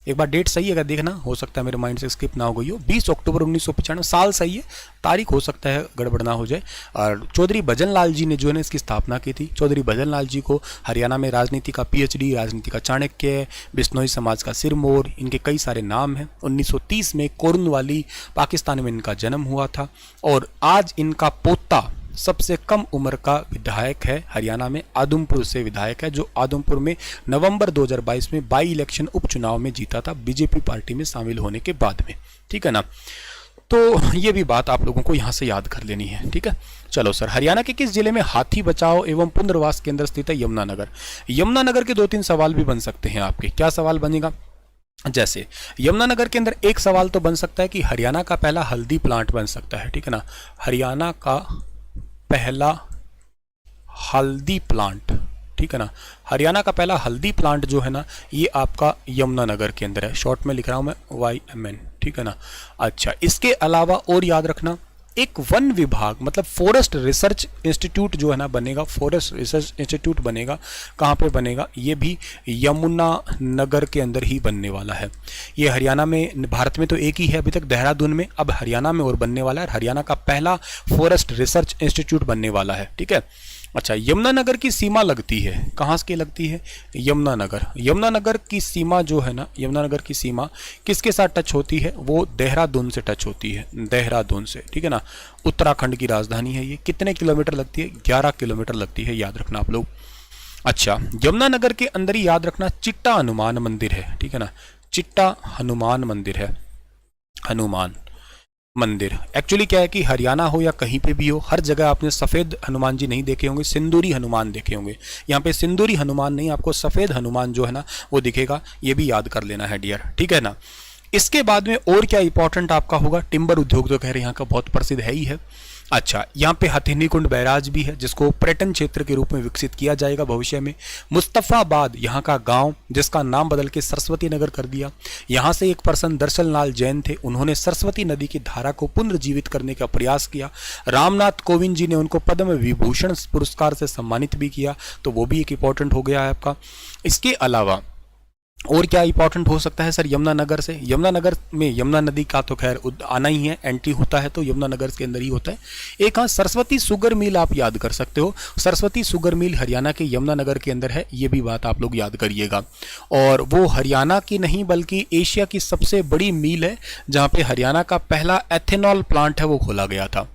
एक बार डेट सही है अगर देखना, हो सकता है मेरे माइंड से स्किप ना हो गई हो। 20 अक्टूबर 1995 साल सही है, तारीख हो सकता है गड़बड़ ना हो जाए। और चौधरी भजन लाल जी ने जो है ना इसकी स्थापना की थी। चौधरी भजन लाल जी को हरियाणा में राजनीति का PhD, राजनीति का चाणक्य, बिश्नोई समाज का सिरमौर, इनके कई सारे नाम हैं। 1930 में कोरनवाली पाकिस्तान में इनका जन्म हुआ था और आज इनका पोता सबसे कम उम्र का विधायक है हरियाणा में, आदमपुर से विधायक है, जो आदमपुर में नवंबर 2022 में बाई इलेक्शन उपचुनाव में जीता था बीजेपी पार्टी में शामिल होने के बाद में। ठीक है ना, तो ये भी बात आप लोगों को यहाँ से याद कर लेनी है। ठीक है, चलो सर, हरियाणा के किस जिले में हाथी बचाओ एवं पुनर्वास केंद्र स्थित है? यमुनानगर। यमुनानगर के 2-3 सवाल भी बन सकते हैं आपके। क्या सवाल बनेगा? जैसे यमुनानगर के अंदर एक सवाल तो बन सकता है कि हरियाणा का पहला हल्दी प्लांट बन सकता है। ठीक है ना, हरियाणा का पहला हल्दी प्लांट, ठीक है ना, हरियाणा का पहला हल्दी प्लांट जो है ना, ये आपका यमुनानगर के अंदर है। शॉर्ट में लिख रहा हूं मैं YMN। ठीक है ना, अच्छा, इसके अलावा और याद रखना, एक वन विभाग मतलब फॉरेस्ट रिसर्च इंस्टीट्यूट जो है ना बनेगा, फॉरेस्ट रिसर्च इंस्टीट्यूट बनेगा। कहाँ पे बनेगा? ये भी यमुनानगर के अंदर ही बनने वाला है। ये हरियाणा में, भारत में तो एक ही है अभी तक देहरादून में, अब हरियाणा में और बनने वाला है। हरियाणा का पहला फॉरेस्ट रिसर्च इंस्टीट्यूट बनने वाला है। ठीक है, अच्छा, यमुनानगर की सीमा लगती है, कहाँ से लगती है? यमुनानगर। यमुनानगर की सीमा जो है ना, यमुनानगर की सीमा किसके साथ टच होती है? वो देहरादून से टच होती है, देहरादून से। ठीक है ना, उत्तराखंड की राजधानी है ये। कितने किलोमीटर लगती है? 11 किलोमीटर लगती है, याद रखना आप लोग। अच्छा, यमुनानगर के अंदर ही याद रखना चिट्टा हनुमान मंदिर है। ठीक है ना, चिट्टा हनुमान मंदिर है, हनुमान मंदिर। एक्चुअली क्या है कि हरियाणा हो या कहीं पे भी हो, हर जगह आपने सफ़ेद हनुमान जी नहीं देखे होंगे, सिंदूरी हनुमान देखे होंगे। यहाँ पे सिंदूरी हनुमान नहीं, आपको सफ़ेद हनुमान जो है ना वो दिखेगा, ये भी याद कर लेना है डियर। ठीक है ना, इसके बाद में और क्या इंपॉर्टेंट आपका होगा? टिम्बर उद्योग तो खैर यहाँ का बहुत प्रसिद्ध है ही है। अच्छा, यहाँ पे हथनीकुंड बैराज भी है, जिसको पर्यटन क्षेत्र के रूप में विकसित किया जाएगा भविष्य में। मुस्तफ़ाबाद यहाँ का गांव, जिसका नाम बदल के सरस्वती नगर कर दिया। यहाँ से एक पर्सन दर्शन लाल जैन थे, उन्होंने सरस्वती नदी की धारा को पुनर्जीवित करने का प्रयास किया। रामनाथ कोविंद जी ने उनको पद्म विभूषण पुरस्कार से सम्मानित भी किया, तो वो भी एक इंपॉर्टेंट हो गया है आपका। इसके अलावा और क्या इंपॉर्टेंट हो सकता है सर यमुनानगर से? यमुनानगर में यमुना नदी का तो खैर आना ही है, एंट्री होता है तो यमुनानगर के अंदर ही होता है। एक हाँ, सरस्वती शुगर मिल आप याद कर सकते हो। सरस्वती शुगर मिल हरियाणा के यमुनानगर के अंदर है, ये भी बात आप लोग याद करिएगा। और वो हरियाणा की नहीं बल्कि एशिया की सबसे बड़ी मिल है, जहाँ पे हरियाणा का पहला एथेनॉल प्लांट है वो खोला गया था।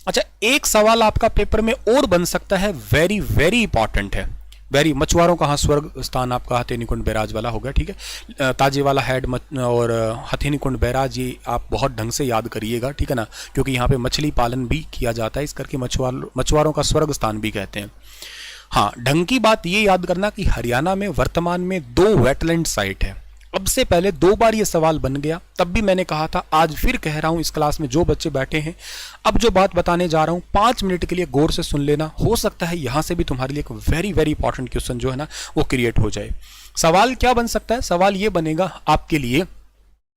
अच्छा, एक सवाल आपका पेपर में और बन सकता है, वेरी वेरी इंपॉर्टेंट है, वेरी। मछुआरों का हाँ स्वर्ग स्थान आपका हथनीकुंड बैराज वाला हो गया। ठीक है, ताजे वाला हेड और हथनीकुंड बैराज, ये आप बहुत ढंग से याद करिएगा। ठीक है ना, क्योंकि यहाँ पे मछली पालन भी किया जाता है, इस करके मछुआरों का स्वर्ग स्थान भी कहते हैं। हाँ, ढंग की बात ये याद करना कि हरियाणा में वर्तमान में 2 वेटलैंड साइट है। अब से पहले 2 बार ये सवाल बन गया, तब भी मैंने कहा था, आज फिर कह रहा हूं इस क्लास में जो बच्चे बैठे हैं, अब जो बात बताने जा रहा हूं 5 मिनट के लिए गौर से सुन लेना। हो सकता है यहां से भी तुम्हारे लिए एक वेरी वेरी इंपॉर्टेंट क्वेश्चन जो है ना वो क्रिएट हो जाए। सवाल क्या बन सकता है? सवाल ये बनेगा आपके लिए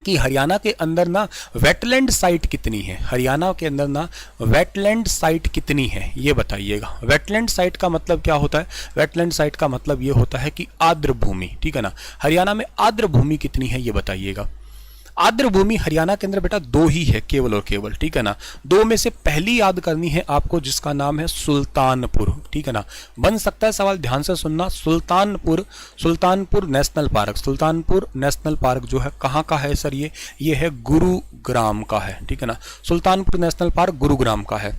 कि हरियाणा के अंदर ना वेटलैंड साइट कितनी है, हरियाणा के अंदर ना वेटलैंड साइट कितनी है, ये बताइएगा। वेटलैंड साइट का मतलब क्या होता है? वेटलैंड साइट का मतलब ये होता है कि आर्द्र भूमि। ठीक है ना, हरियाणा में आर्द्र भूमि कितनी है ये बताइएगा। आर्द्र भूमि हरियाणा के अंदर बेटा 2 ही है, केवल और केवल। ठीक है ना, 2 में से पहली याद करनी है आपको, जिसका नाम है सुल्तानपुर। ठीक है ना, बन सकता है सवाल, ध्यान से सुनना। Sultanpur, Sultanpur national park, Sultanpur national park जो है कहाँ का है सर? ये है गुरुग्राम का है। ठीक है ना, सुल्तानपुर नेशनल पार्क गुरुग्राम का है।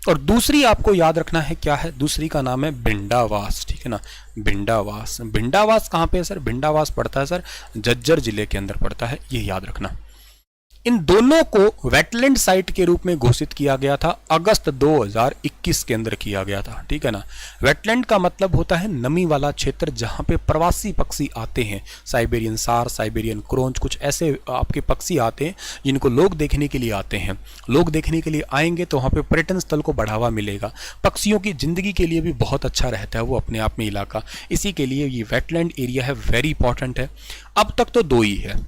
और दूसरी आपको याद रखना है क्या है? दूसरी का नाम है भिंडावास। ठीक है ना, भिंडावास। भिंडावास कहाँ पे है सर? भिंडावास पड़ता है सर झज्जर जिले के अंदर पड़ता है, ये याद रखना। इन दोनों को वेटलैंड साइट के रूप में घोषित किया गया था, अगस्त 2021 के अंदर किया गया था। ठीक है ना, वेटलैंड का मतलब होता है नमी वाला क्षेत्र जहां पे प्रवासी पक्षी आते हैं, साइबेरियन सार, साइबेरियन क्रोंच, कुछ ऐसे आपके पक्षी आते हैं जिनको लोग देखने के लिए आते हैं। लोग देखने के लिए आएंगे तो वहाँ पे पर्यटन स्थल को बढ़ावा मिलेगा, पक्षियों की जिंदगी के लिए भी बहुत अच्छा रहता है वो अपने आप में इलाका, इसी के लिए ये वेटलैंड एरिया है, वेरी इंपॉर्टेंट है। अब तक तो 2 ही है।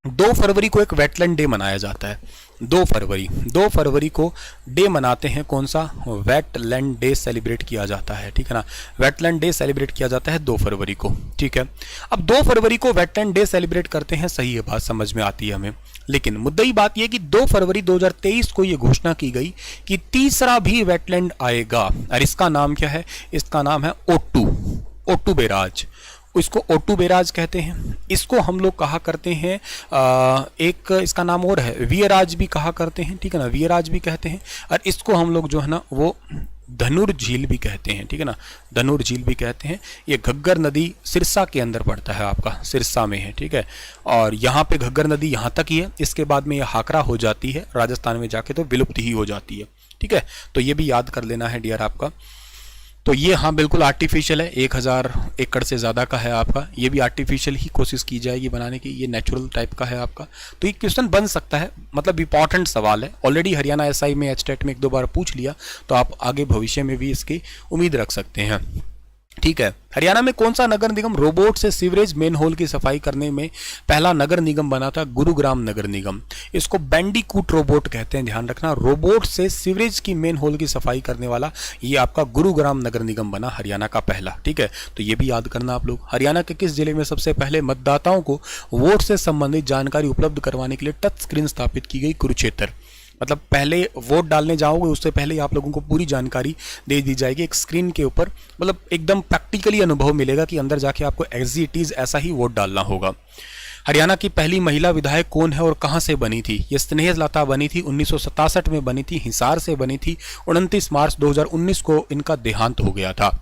2 फरवरी को एक वेटलैंड डे मनाया जाता है। 2 फरवरी को डे मनाते हैं, कौन सा? वेटलैंड डे सेलिब्रेट किया जाता है। ठीक है ना, वेटलैंड डे सेलिब्रेट किया जाता है 2 फरवरी को। ठीक है, अब 2 फरवरी को वेटलैंड डे सेलिब्रेट करते हैं, सही है, बात समझ में आती है हमें। लेकिन मुद्दई बात यह कि 2 फरवरी 2023 को यह घोषणा की गई कि तीसरा भी वेटलैंड आएगा, और इसका नाम क्या है? इसका नाम है ओट्टू बैराज। इसको ओटू बेराज कहते हैं, इसको हम लोग कहा करते हैं एक इसका नाम और है वीरराज भी कहा करते हैं, ठीक है ना, वीरराज भी कहते हैं। और इसको हम लोग जो है ना वो धनुर झील भी कहते हैं, ठीक है ना, धनुर झील भी कहते हैं। ये घग्गर नदी सिरसा के अंदर पड़ता है, आपका सिरसा में है, ठीक है। और यहाँ पे घग्गर नदी यहाँ तक ही है, इसके बाद में ये हाकरा हो जाती है, राजस्थान में जाके तो विलुप्त ही हो जाती है, ठीक है। तो ये भी याद कर लेना है डियर आपका। तो ये हाँ बिल्कुल आर्टिफिशियल है, 1000 एकड़ से ज़्यादा का है आपका, ये भी आर्टिफिशियल ही कोशिश की जाएगी बनाने की, ये नेचुरल टाइप का है आपका। तो ये क्वेश्चन बन सकता है, मतलब इंपॉर्टेंट सवाल है, ऑलरेडी हरियाणा एसआई में एचटेट में 1-2 बार पूछ लिया, तो आप आगे भविष्य में भी इसकी उम्मीद रख सकते हैं, ठीक है। हरियाणा में कौन सा नगर निगम रोबोट से सीवरेज मेन होल की सफाई करने में पहला नगर निगम बना था? गुरुग्राम नगर निगम। इसको बैंडीकूट रोबोट कहते हैं, ध्यान रखना, रोबोट से सीवरेज की मेन होल की सफाई करने वाला ये आपका गुरुग्राम नगर निगम बना, हरियाणा का पहला, ठीक है। तो ये भी याद करना आप लोग। हरियाणा के किस जिले में सबसे पहले मतदाताओं को वोट से संबंधित जानकारी उपलब्ध करवाने के लिए टच स्क्रीन स्थापित की गई? कुरुक्षेत्र। मतलब पहले वोट डालने जाओगे उससे पहले आप लोगों को पूरी जानकारी दे दी जाएगी एक स्क्रीन के ऊपर, मतलब एकदम प्रैक्टिकली अनुभव मिलेगा कि अंदर जाके आपको एज इट इज ऐसा ही वोट डालना होगा। हरियाणा की पहली महिला विधायक कौन है और कहां से बनी थी? ये स्नेहलता बनी थी, 1967 में बनी थी, हिसार से बनी थी। 29 मार्च 2019 को इनका देहांत हो गया था।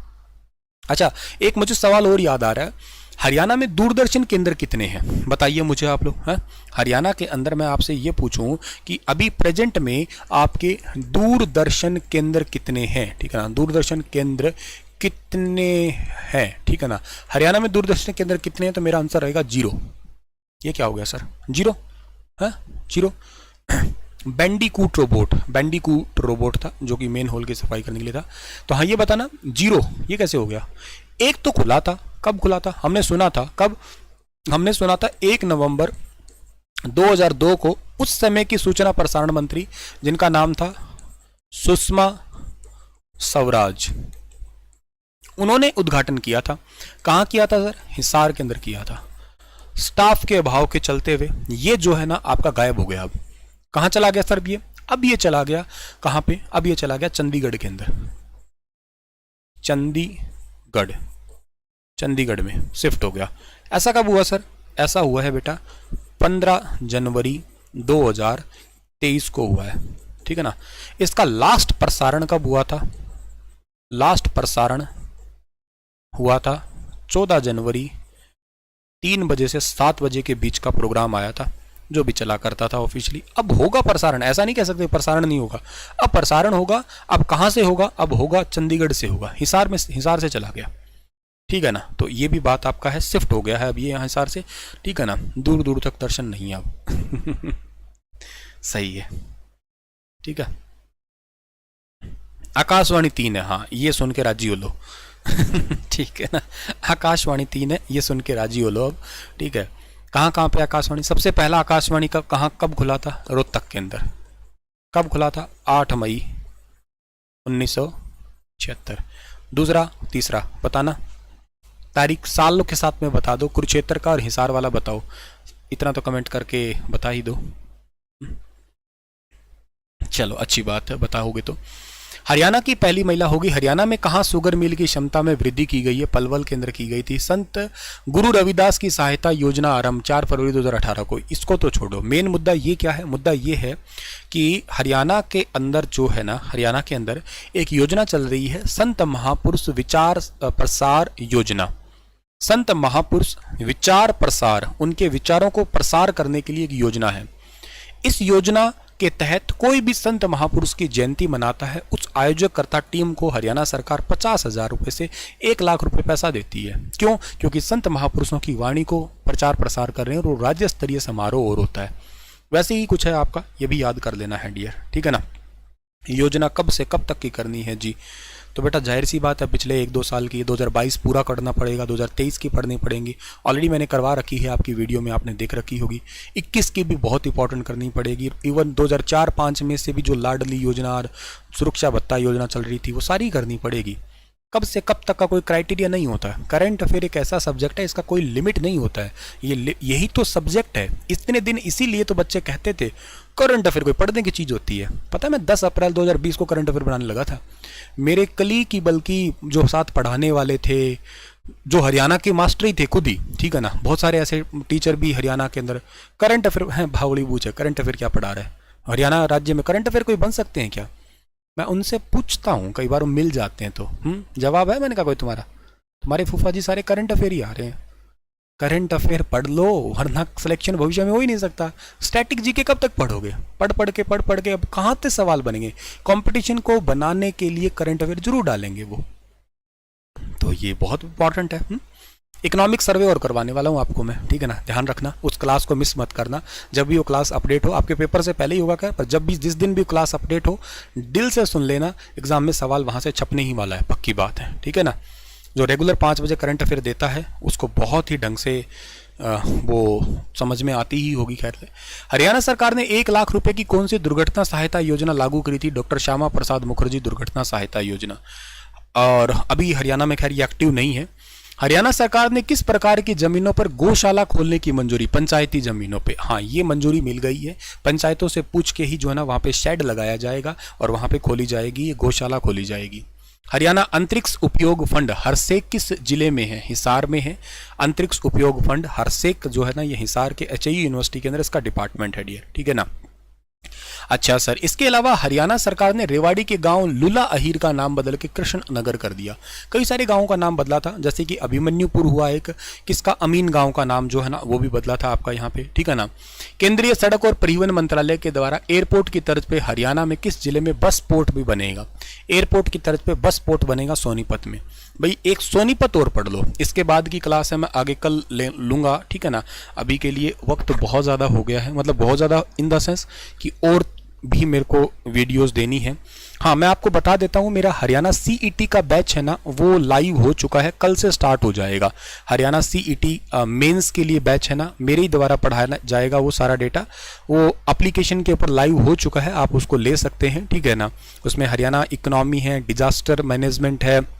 अच्छा, एक मुझे सवाल और याद आ रहा है, हरियाणा में दूरदर्शन केंद्र कितने हैं बताइए मुझे आप लोग, हैं? हरियाणा के अंदर मैं आपसे ये पूछूं कि अभी प्रेजेंट में आपके दूरदर्शन केंद्र कितने हैं, ठीक है ना, दूरदर्शन केंद्र कितने हैं, ठीक है ना। हरियाणा में दूरदर्शन केंद्र कितने हैं? तो मेरा आंसर रहेगा 0। ये क्या हो गया सर, 0 है, 0। बैंडीकूट रोबोट था जो कि मेन होल की सफाई करने के लिए था। तो हाँ ये बताना 0 ये कैसे हो गया? एक तो खुला था, कब खुला था? हमने सुना था कब? हमने सुना था 1 नवंबर 2002 को। उस समय की सूचना प्रसारण मंत्री जिनका नाम था सुषमा स्वराज, उन्होंने उद्घाटन किया था। कहाँ किया था सर? हिसार के अंदर किया था। स्टाफ के अभाव के चलते हुए ये जो है ना आपका गायब हो गया। अब कहाँ चला गया सर ये? अब ये चला गया कहाँ पे? अब ये चला गया चंडीगढ़ के अंदर, चंडीगढ़ में शिफ्ट हो गया। ऐसा कब हुआ सर? ऐसा हुआ है बेटा 15 जनवरी 2023 को हुआ है, ठीक है ना। इसका लास्ट प्रसारण कब हुआ था? लास्ट प्रसारण हुआ था 14 जनवरी 3 बजे से 7 बजे के बीच का प्रोग्राम आया था जो भी चला करता था ऑफिशियली। अब होगा प्रसारण, ऐसा नहीं कह सकते प्रसारण नहीं होगा, अब प्रसारण होगा। अब कहां से होगा? अब होगा चंडीगढ़ से होगा, हिसार से चला गया, ठीक है ना। तो ये भी बात आपका है, शिफ्ट हो गया है अब ये यहाँ हिसार से, ठीक है ना। दूर दूर तक दर्शन नहीं अब सही है, ठीक है। आकाशवाणी 3 है, हाँ ये सुन के राजी हो लो ठीक है ना, आकाशवाणी 3 है, ये सुन के राजी हो लो अब, ठीक है। कहाँ कहाँ पे आकाशवाणी? सबसे पहला आकाशवाणी का कब खुला था? रोहतक के अंदर। कब खुला था? 8 मई 1976। दूसरा, तीसरा बताना, तारीख सालों के साथ में बता दो। कुरुक्षेत्र का और हिसार वाला बताओ, इतना तो कमेंट करके बता ही दो। चलो अच्छी बात है, बताओगे तो। हरियाणा की पहली महिला होगी। हरियाणा में कहाँ शुगर मिल की क्षमता में वृद्धि की गई है? पलवल के अंदर की गई थी। संत गुरु रविदास की सहायता योजना आरंभ 4 फरवरी 2018 को। इसको तो छोड़ो, मेन मुद्दा ये क्या है? मुद्दा ये है कि हरियाणा के अंदर जो है ना, हरियाणा के अंदर एक योजना चल रही है, संत महापुरुष विचार प्रसार योजना। संत महापुरुष विचार प्रसार, उनके विचारों को प्रसार करने के लिए एक योजना है। इस योजना के तहत कोई भी संत महापुरुष की जयंती मनाता है, उस आयोजककर्ता टीम को हरियाणा सरकार 50,000 रुपये से 1 लाख रुपए पैसा देती है। क्यों? क्योंकि संत महापुरुषों की वाणी को प्रचार प्रसार कर रहे हैं और वो राज्य स्तरीय समारोह और होता है। वैसे ही कुछ है आपका, ये भी याद कर लेना है डियर, ठीक है ना। योजना कब से कब तक की करनी है जी? तो बेटा जाहिर सी बात है, पिछले 1-2 साल की 2022 पूरा करना पड़ेगा, 2023 की पढ़नी पड़ेंगी। ऑलरेडी मैंने करवा रखी है, आपकी वीडियो में आपने देख रखी होगी। 21 की भी बहुत इंपॉर्टेंट करनी पड़ेगी। इवन 2004-5 में से भी जो लाडली योजना और सुरक्षा भत्ता योजना चल रही थी वो सारी करनी पड़ेगी। कब से कब तक का कोई क्राइटेरिया नहीं होता है। करंट अफेयर एक ऐसा सब्जेक्ट है, इसका कोई लिमिट नहीं होता है। यही तो सब्जेक्ट है। इतने दिन इसीलिए तो बच्चे कहते थे करंट अफेयर कोई पढ़ने की चीज़ होती है। पता है मैं 10 अप्रैल 2020 को करंट अफेयर बनाने लगा था। मेरे कली की बल्कि जो साथ पढ़ाने वाले थे जो हरियाणा के मास्टर ही थे खुद ही, ठीक है ना, बहुत सारे ऐसे टीचर भी हरियाणा के अंदर करंट अफेयर हैं, भावड़ी पूछे करंट अफेयर क्या पढ़ा रहा है, हरियाणा राज्य में करंट अफेयर कोई बन सकते हैं क्या? मैं उनसे पूछता हूँ, कई बार वो मिल जाते हैं तो जवाब है, मैंने कहा कोई तुम्हारे फूफा जी सारे करंट अफेयर ही आ रहे हैं, करंट अफेयर पढ़ लो, वरना सिलेक्शन भविष्य में हो ही नहीं सकता। स्टैटिक जीके कब तक पढ़ोगे? पढ़ के अब कहाँ से सवाल बनेंगे? कंपटीशन को बनाने के लिए करंट अफेयर जरूर डालेंगे वो, तो ये बहुत इंपॉर्टेंट है। इकोनॉमिक सर्वे और करवाने वाला हूँ आपको मैं, ठीक है ना, ध्यान रखना, उस क्लास को मिस मत करना। जब भी वो क्लास अपडेट हो, आपके पेपर से पहले ही होगा क्या, पर जब भी जिस दिन भी क्लास अपडेट हो दिल से सुन लेना, एग्जाम में सवाल वहाँ से छपने ही वाला है, पक्की बात है, ठीक है ना। जो रेगुलर 5 बजे करंट अफेयर देता है उसको बहुत ही ढंग से वो समझ में आती ही होगी। खैर, हरियाणा सरकार ने 1 लाख रुपए की कौन सी दुर्घटना सहायता योजना लागू करी थी? डॉक्टर श्यामा प्रसाद मुखर्जी दुर्घटना सहायता योजना। और अभी हरियाणा में खैर ये एक्टिव नहीं है। हरियाणा सरकार ने किस प्रकार की जमीनों पर गौशाला खोलने की मंजूरी? पंचायती जमीनों पे, हाँ ये मंजूरी मिल गई है। पंचायतों से पूछ के ही जो है ना वहाँ पे शेड लगाया जाएगा और वहाँ पे खोली जाएगी, ये गौशाला खोली जाएगी। हरियाणा अंतरिक्ष उपयोग फंड हरसेक किस जिले में है? हिसार में है। अंतरिक्ष उपयोग फंड हरसेक जो है ना, ये हिसार के एचआईयू यूनिवर्सिटी के अंदर इसका डिपार्टमेंट है डियर, ठीक है ना। अच्छा सर, इसके अलावा हरियाणा सरकार ने रेवाड़ी के गांव लुला अहीर का नाम बदल के कृष्ण नगर कर दिया। कई सारे गांवों का नाम बदला था, जैसे कि अभिमन्युपुर हुआ एक, किसका अमीन गांव का नाम जो है ना वो भी बदला था आपका यहाँ पे, ठीक है ना। केंद्रीय सड़क और परिवहन मंत्रालय के द्वारा एयरपोर्ट की तर्ज पे हरियाणा में किस जिले में बस पोर्ट भी बनेगा? एयरपोर्ट की तर्ज पे बस पोर्ट बनेगा सोनीपत में। भाई एक सोनीपत और पढ़ लो, इसके बाद की क्लास है मैं आगे कल ले लूँगा, ठीक है ना। अभी के लिए वक्त बहुत ज़्यादा हो गया है, मतलब बहुत ज़्यादा इन द सेंस कि और भी मेरे को वीडियोस देनी है। हाँ मैं आपको बता देता हूँ, मेरा हरियाणा सीईटी का बैच है ना वो लाइव हो चुका है, कल से स्टार्ट हो जाएगा। हरियाणा सीईटी मेंस के लिए बैच है ना, मेरे ही द्वारा पढ़ाया जाएगा वो सारा डेटा, वो एप्लीकेशन के ऊपर लाइव हो चुका है, आप उसको ले सकते हैं, ठीक है ना। उसमें हरियाणा इकोनॉमी है, डिजास्टर मैनेजमेंट है,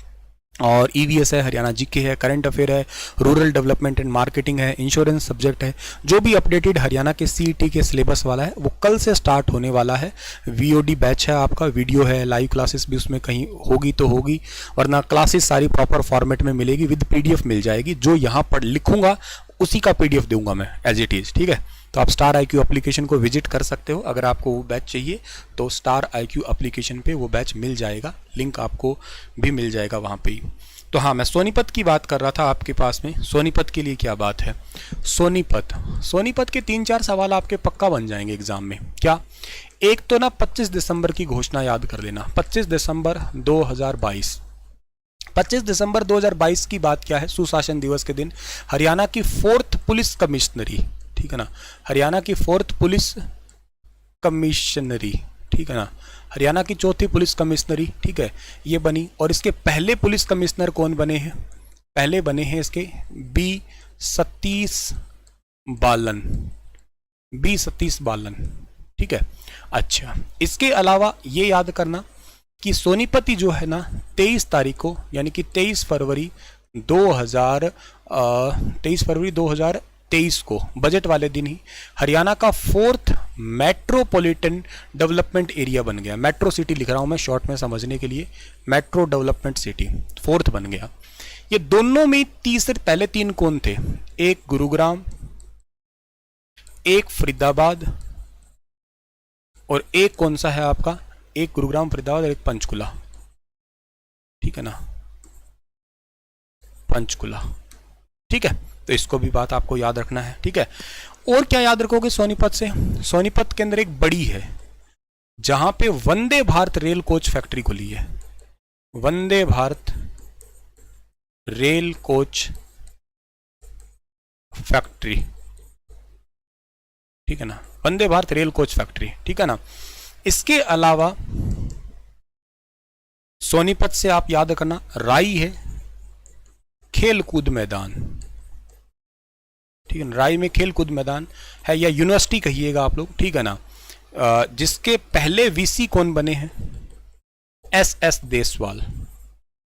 और ईवीएस है, हरियाणा जीके है, करंट अफेयर है, रूरल डेवलपमेंट एंड मार्केटिंग है, इंश्योरेंस सब्जेक्ट है। जो भी अपडेटेड हरियाणा के सीईटी के सिलेबस वाला है वो कल से स्टार्ट होने वाला है। वीओडी बैच है आपका, वीडियो है, लाइव क्लासेस भी उसमें कहीं होगी तो होगी, वरना क्लासेस सारी प्रॉपर फॉर्मेट में मिलेगी, विद पीडीएफ मिल जाएगी। जो यहाँ पर लिखूंगा उसी का पीडीएफ दूंगा मैं एज इट इज़, ठीक है। तो आप स्टार IQ एप्लीकेशन को विजिट कर सकते हो, अगर आपको वो बैच चाहिए तो स्टार IQ एप्लीकेशन पे वो बैच मिल जाएगा, लिंक आपको भी मिल जाएगा वहाँ पे ही। तो हाँ मैं सोनीपत की बात कर रहा था आपके पास में, सोनीपत के लिए क्या बात है। सोनीपत के 3-4 सवाल आपके पक्का बन जाएंगे एग्जाम में। क्या? एक तो ना 25 दिसंबर की घोषणा याद कर लेना, 25 दिसंबर 2022। 25 दिसंबर 2022 की बात क्या है? सुशासन दिवस के दिन हरियाणा की 4th पुलिस कमिश्नरी, ठीक है ना, हरियाणा की 4th पुलिस कमिश्नरी, ठीक है ना, हरियाणा की 4थी पुलिस कमिश्नरी, ठीक है, ये बनी। और इसके पहले पुलिस कमिश्नर कौन बने हैं? पहले बने हैं इसके बी सतीश बालन, ठीक है। अच्छा, इसके अलावा ये याद करना कि सोनीपति जो है ना 23 तारीख को, यानी कि 23 फरवरी 2023 को बजट वाले दिन ही हरियाणा का 4th मेट्रोपॉलिटन डेवलपमेंट एरिया बन गया। मेट्रो सिटी लिख रहा हूं मैं शॉर्ट में समझने के लिए, मेट्रो डेवलपमेंट सिटी 4th बन गया। ये दोनों में पहले 3 कौन थे? एक गुरुग्राम, एक फरीदाबाद, और एक कौन सा है आपका? एक गुरुग्राम, फरीदाबाद और एक पंचकुला, ठीक है ना, पंचकुला, ठीक है। तो इसको भी बात आपको याद रखना है, ठीक है। और क्या याद रखोगे सोनीपत से? सोनीपत के अंदर एक बड़ी है जहां पे Vande Bharat rail coach factory खुली है, Vande Bharat rail coach factory, ठीक है ना, Vande Bharat rail coach factory, ठीक है ना। इसके अलावा सोनीपत से आप याद करना राई है, खेल कूद मैदान, ठीक है ना, राई में खेल कूद मैदान है, या यूनिवर्सिटी कहिएगा आप लोग, ठीक है ना। जिसके पहले वीसी कौन बने हैं? SS देसवाल।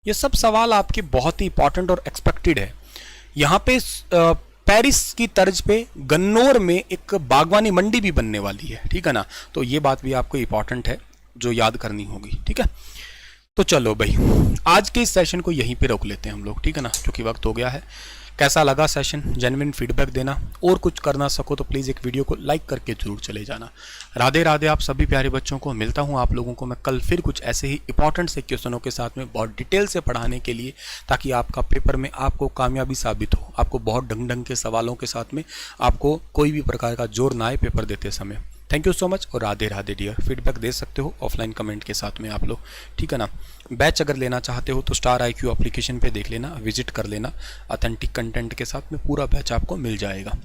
ये सब सवाल आपके बहुत ही इंपॉर्टेंट और एक्सपेक्टेड है। यहाँ पे पेरिस की तर्ज पे गन्नौर में एक बागवानी मंडी भी बनने वाली है, ठीक है ना। तो ये बात भी आपको इंपॉर्टेंट है जो याद करनी होगी, ठीक है। तो चलो भाई, आज के इस सेशन को यहीं पे रोक लेते हैं हम लोग, ठीक है ना, क्योंकि वक्त हो गया है। कैसा लगा सेशन, जेन्युइन फीडबैक देना, और कुछ करना सको तो प्लीज़ एक वीडियो को लाइक करके जरूर चले जाना। राधे राधे आप सभी प्यारे बच्चों को। मिलता हूँ आप लोगों को मैं कल फिर कुछ ऐसे ही इंपॉर्टेंट से क्वेश्चनों के साथ में, बहुत डिटेल से पढ़ाने के लिए, ताकि आपका पेपर में आपको कामयाबी साबित हो, आपको बहुत ढंग ढंग के सवालों के साथ में आपको कोई भी प्रकार का जोर ना आए पेपर देते समय। थैंक यू सो मच और राधे राधे डियर। फीडबैक दे सकते हो ऑफलाइन कमेंट के साथ में आप लोग, ठीक है ना। बैच अगर लेना चाहते हो तो स्टार IQ एप्लीकेशन पे देख लेना, विजिट कर लेना, ऑथेंटिक कंटेंट के साथ में पूरा बैच आपको मिल जाएगा।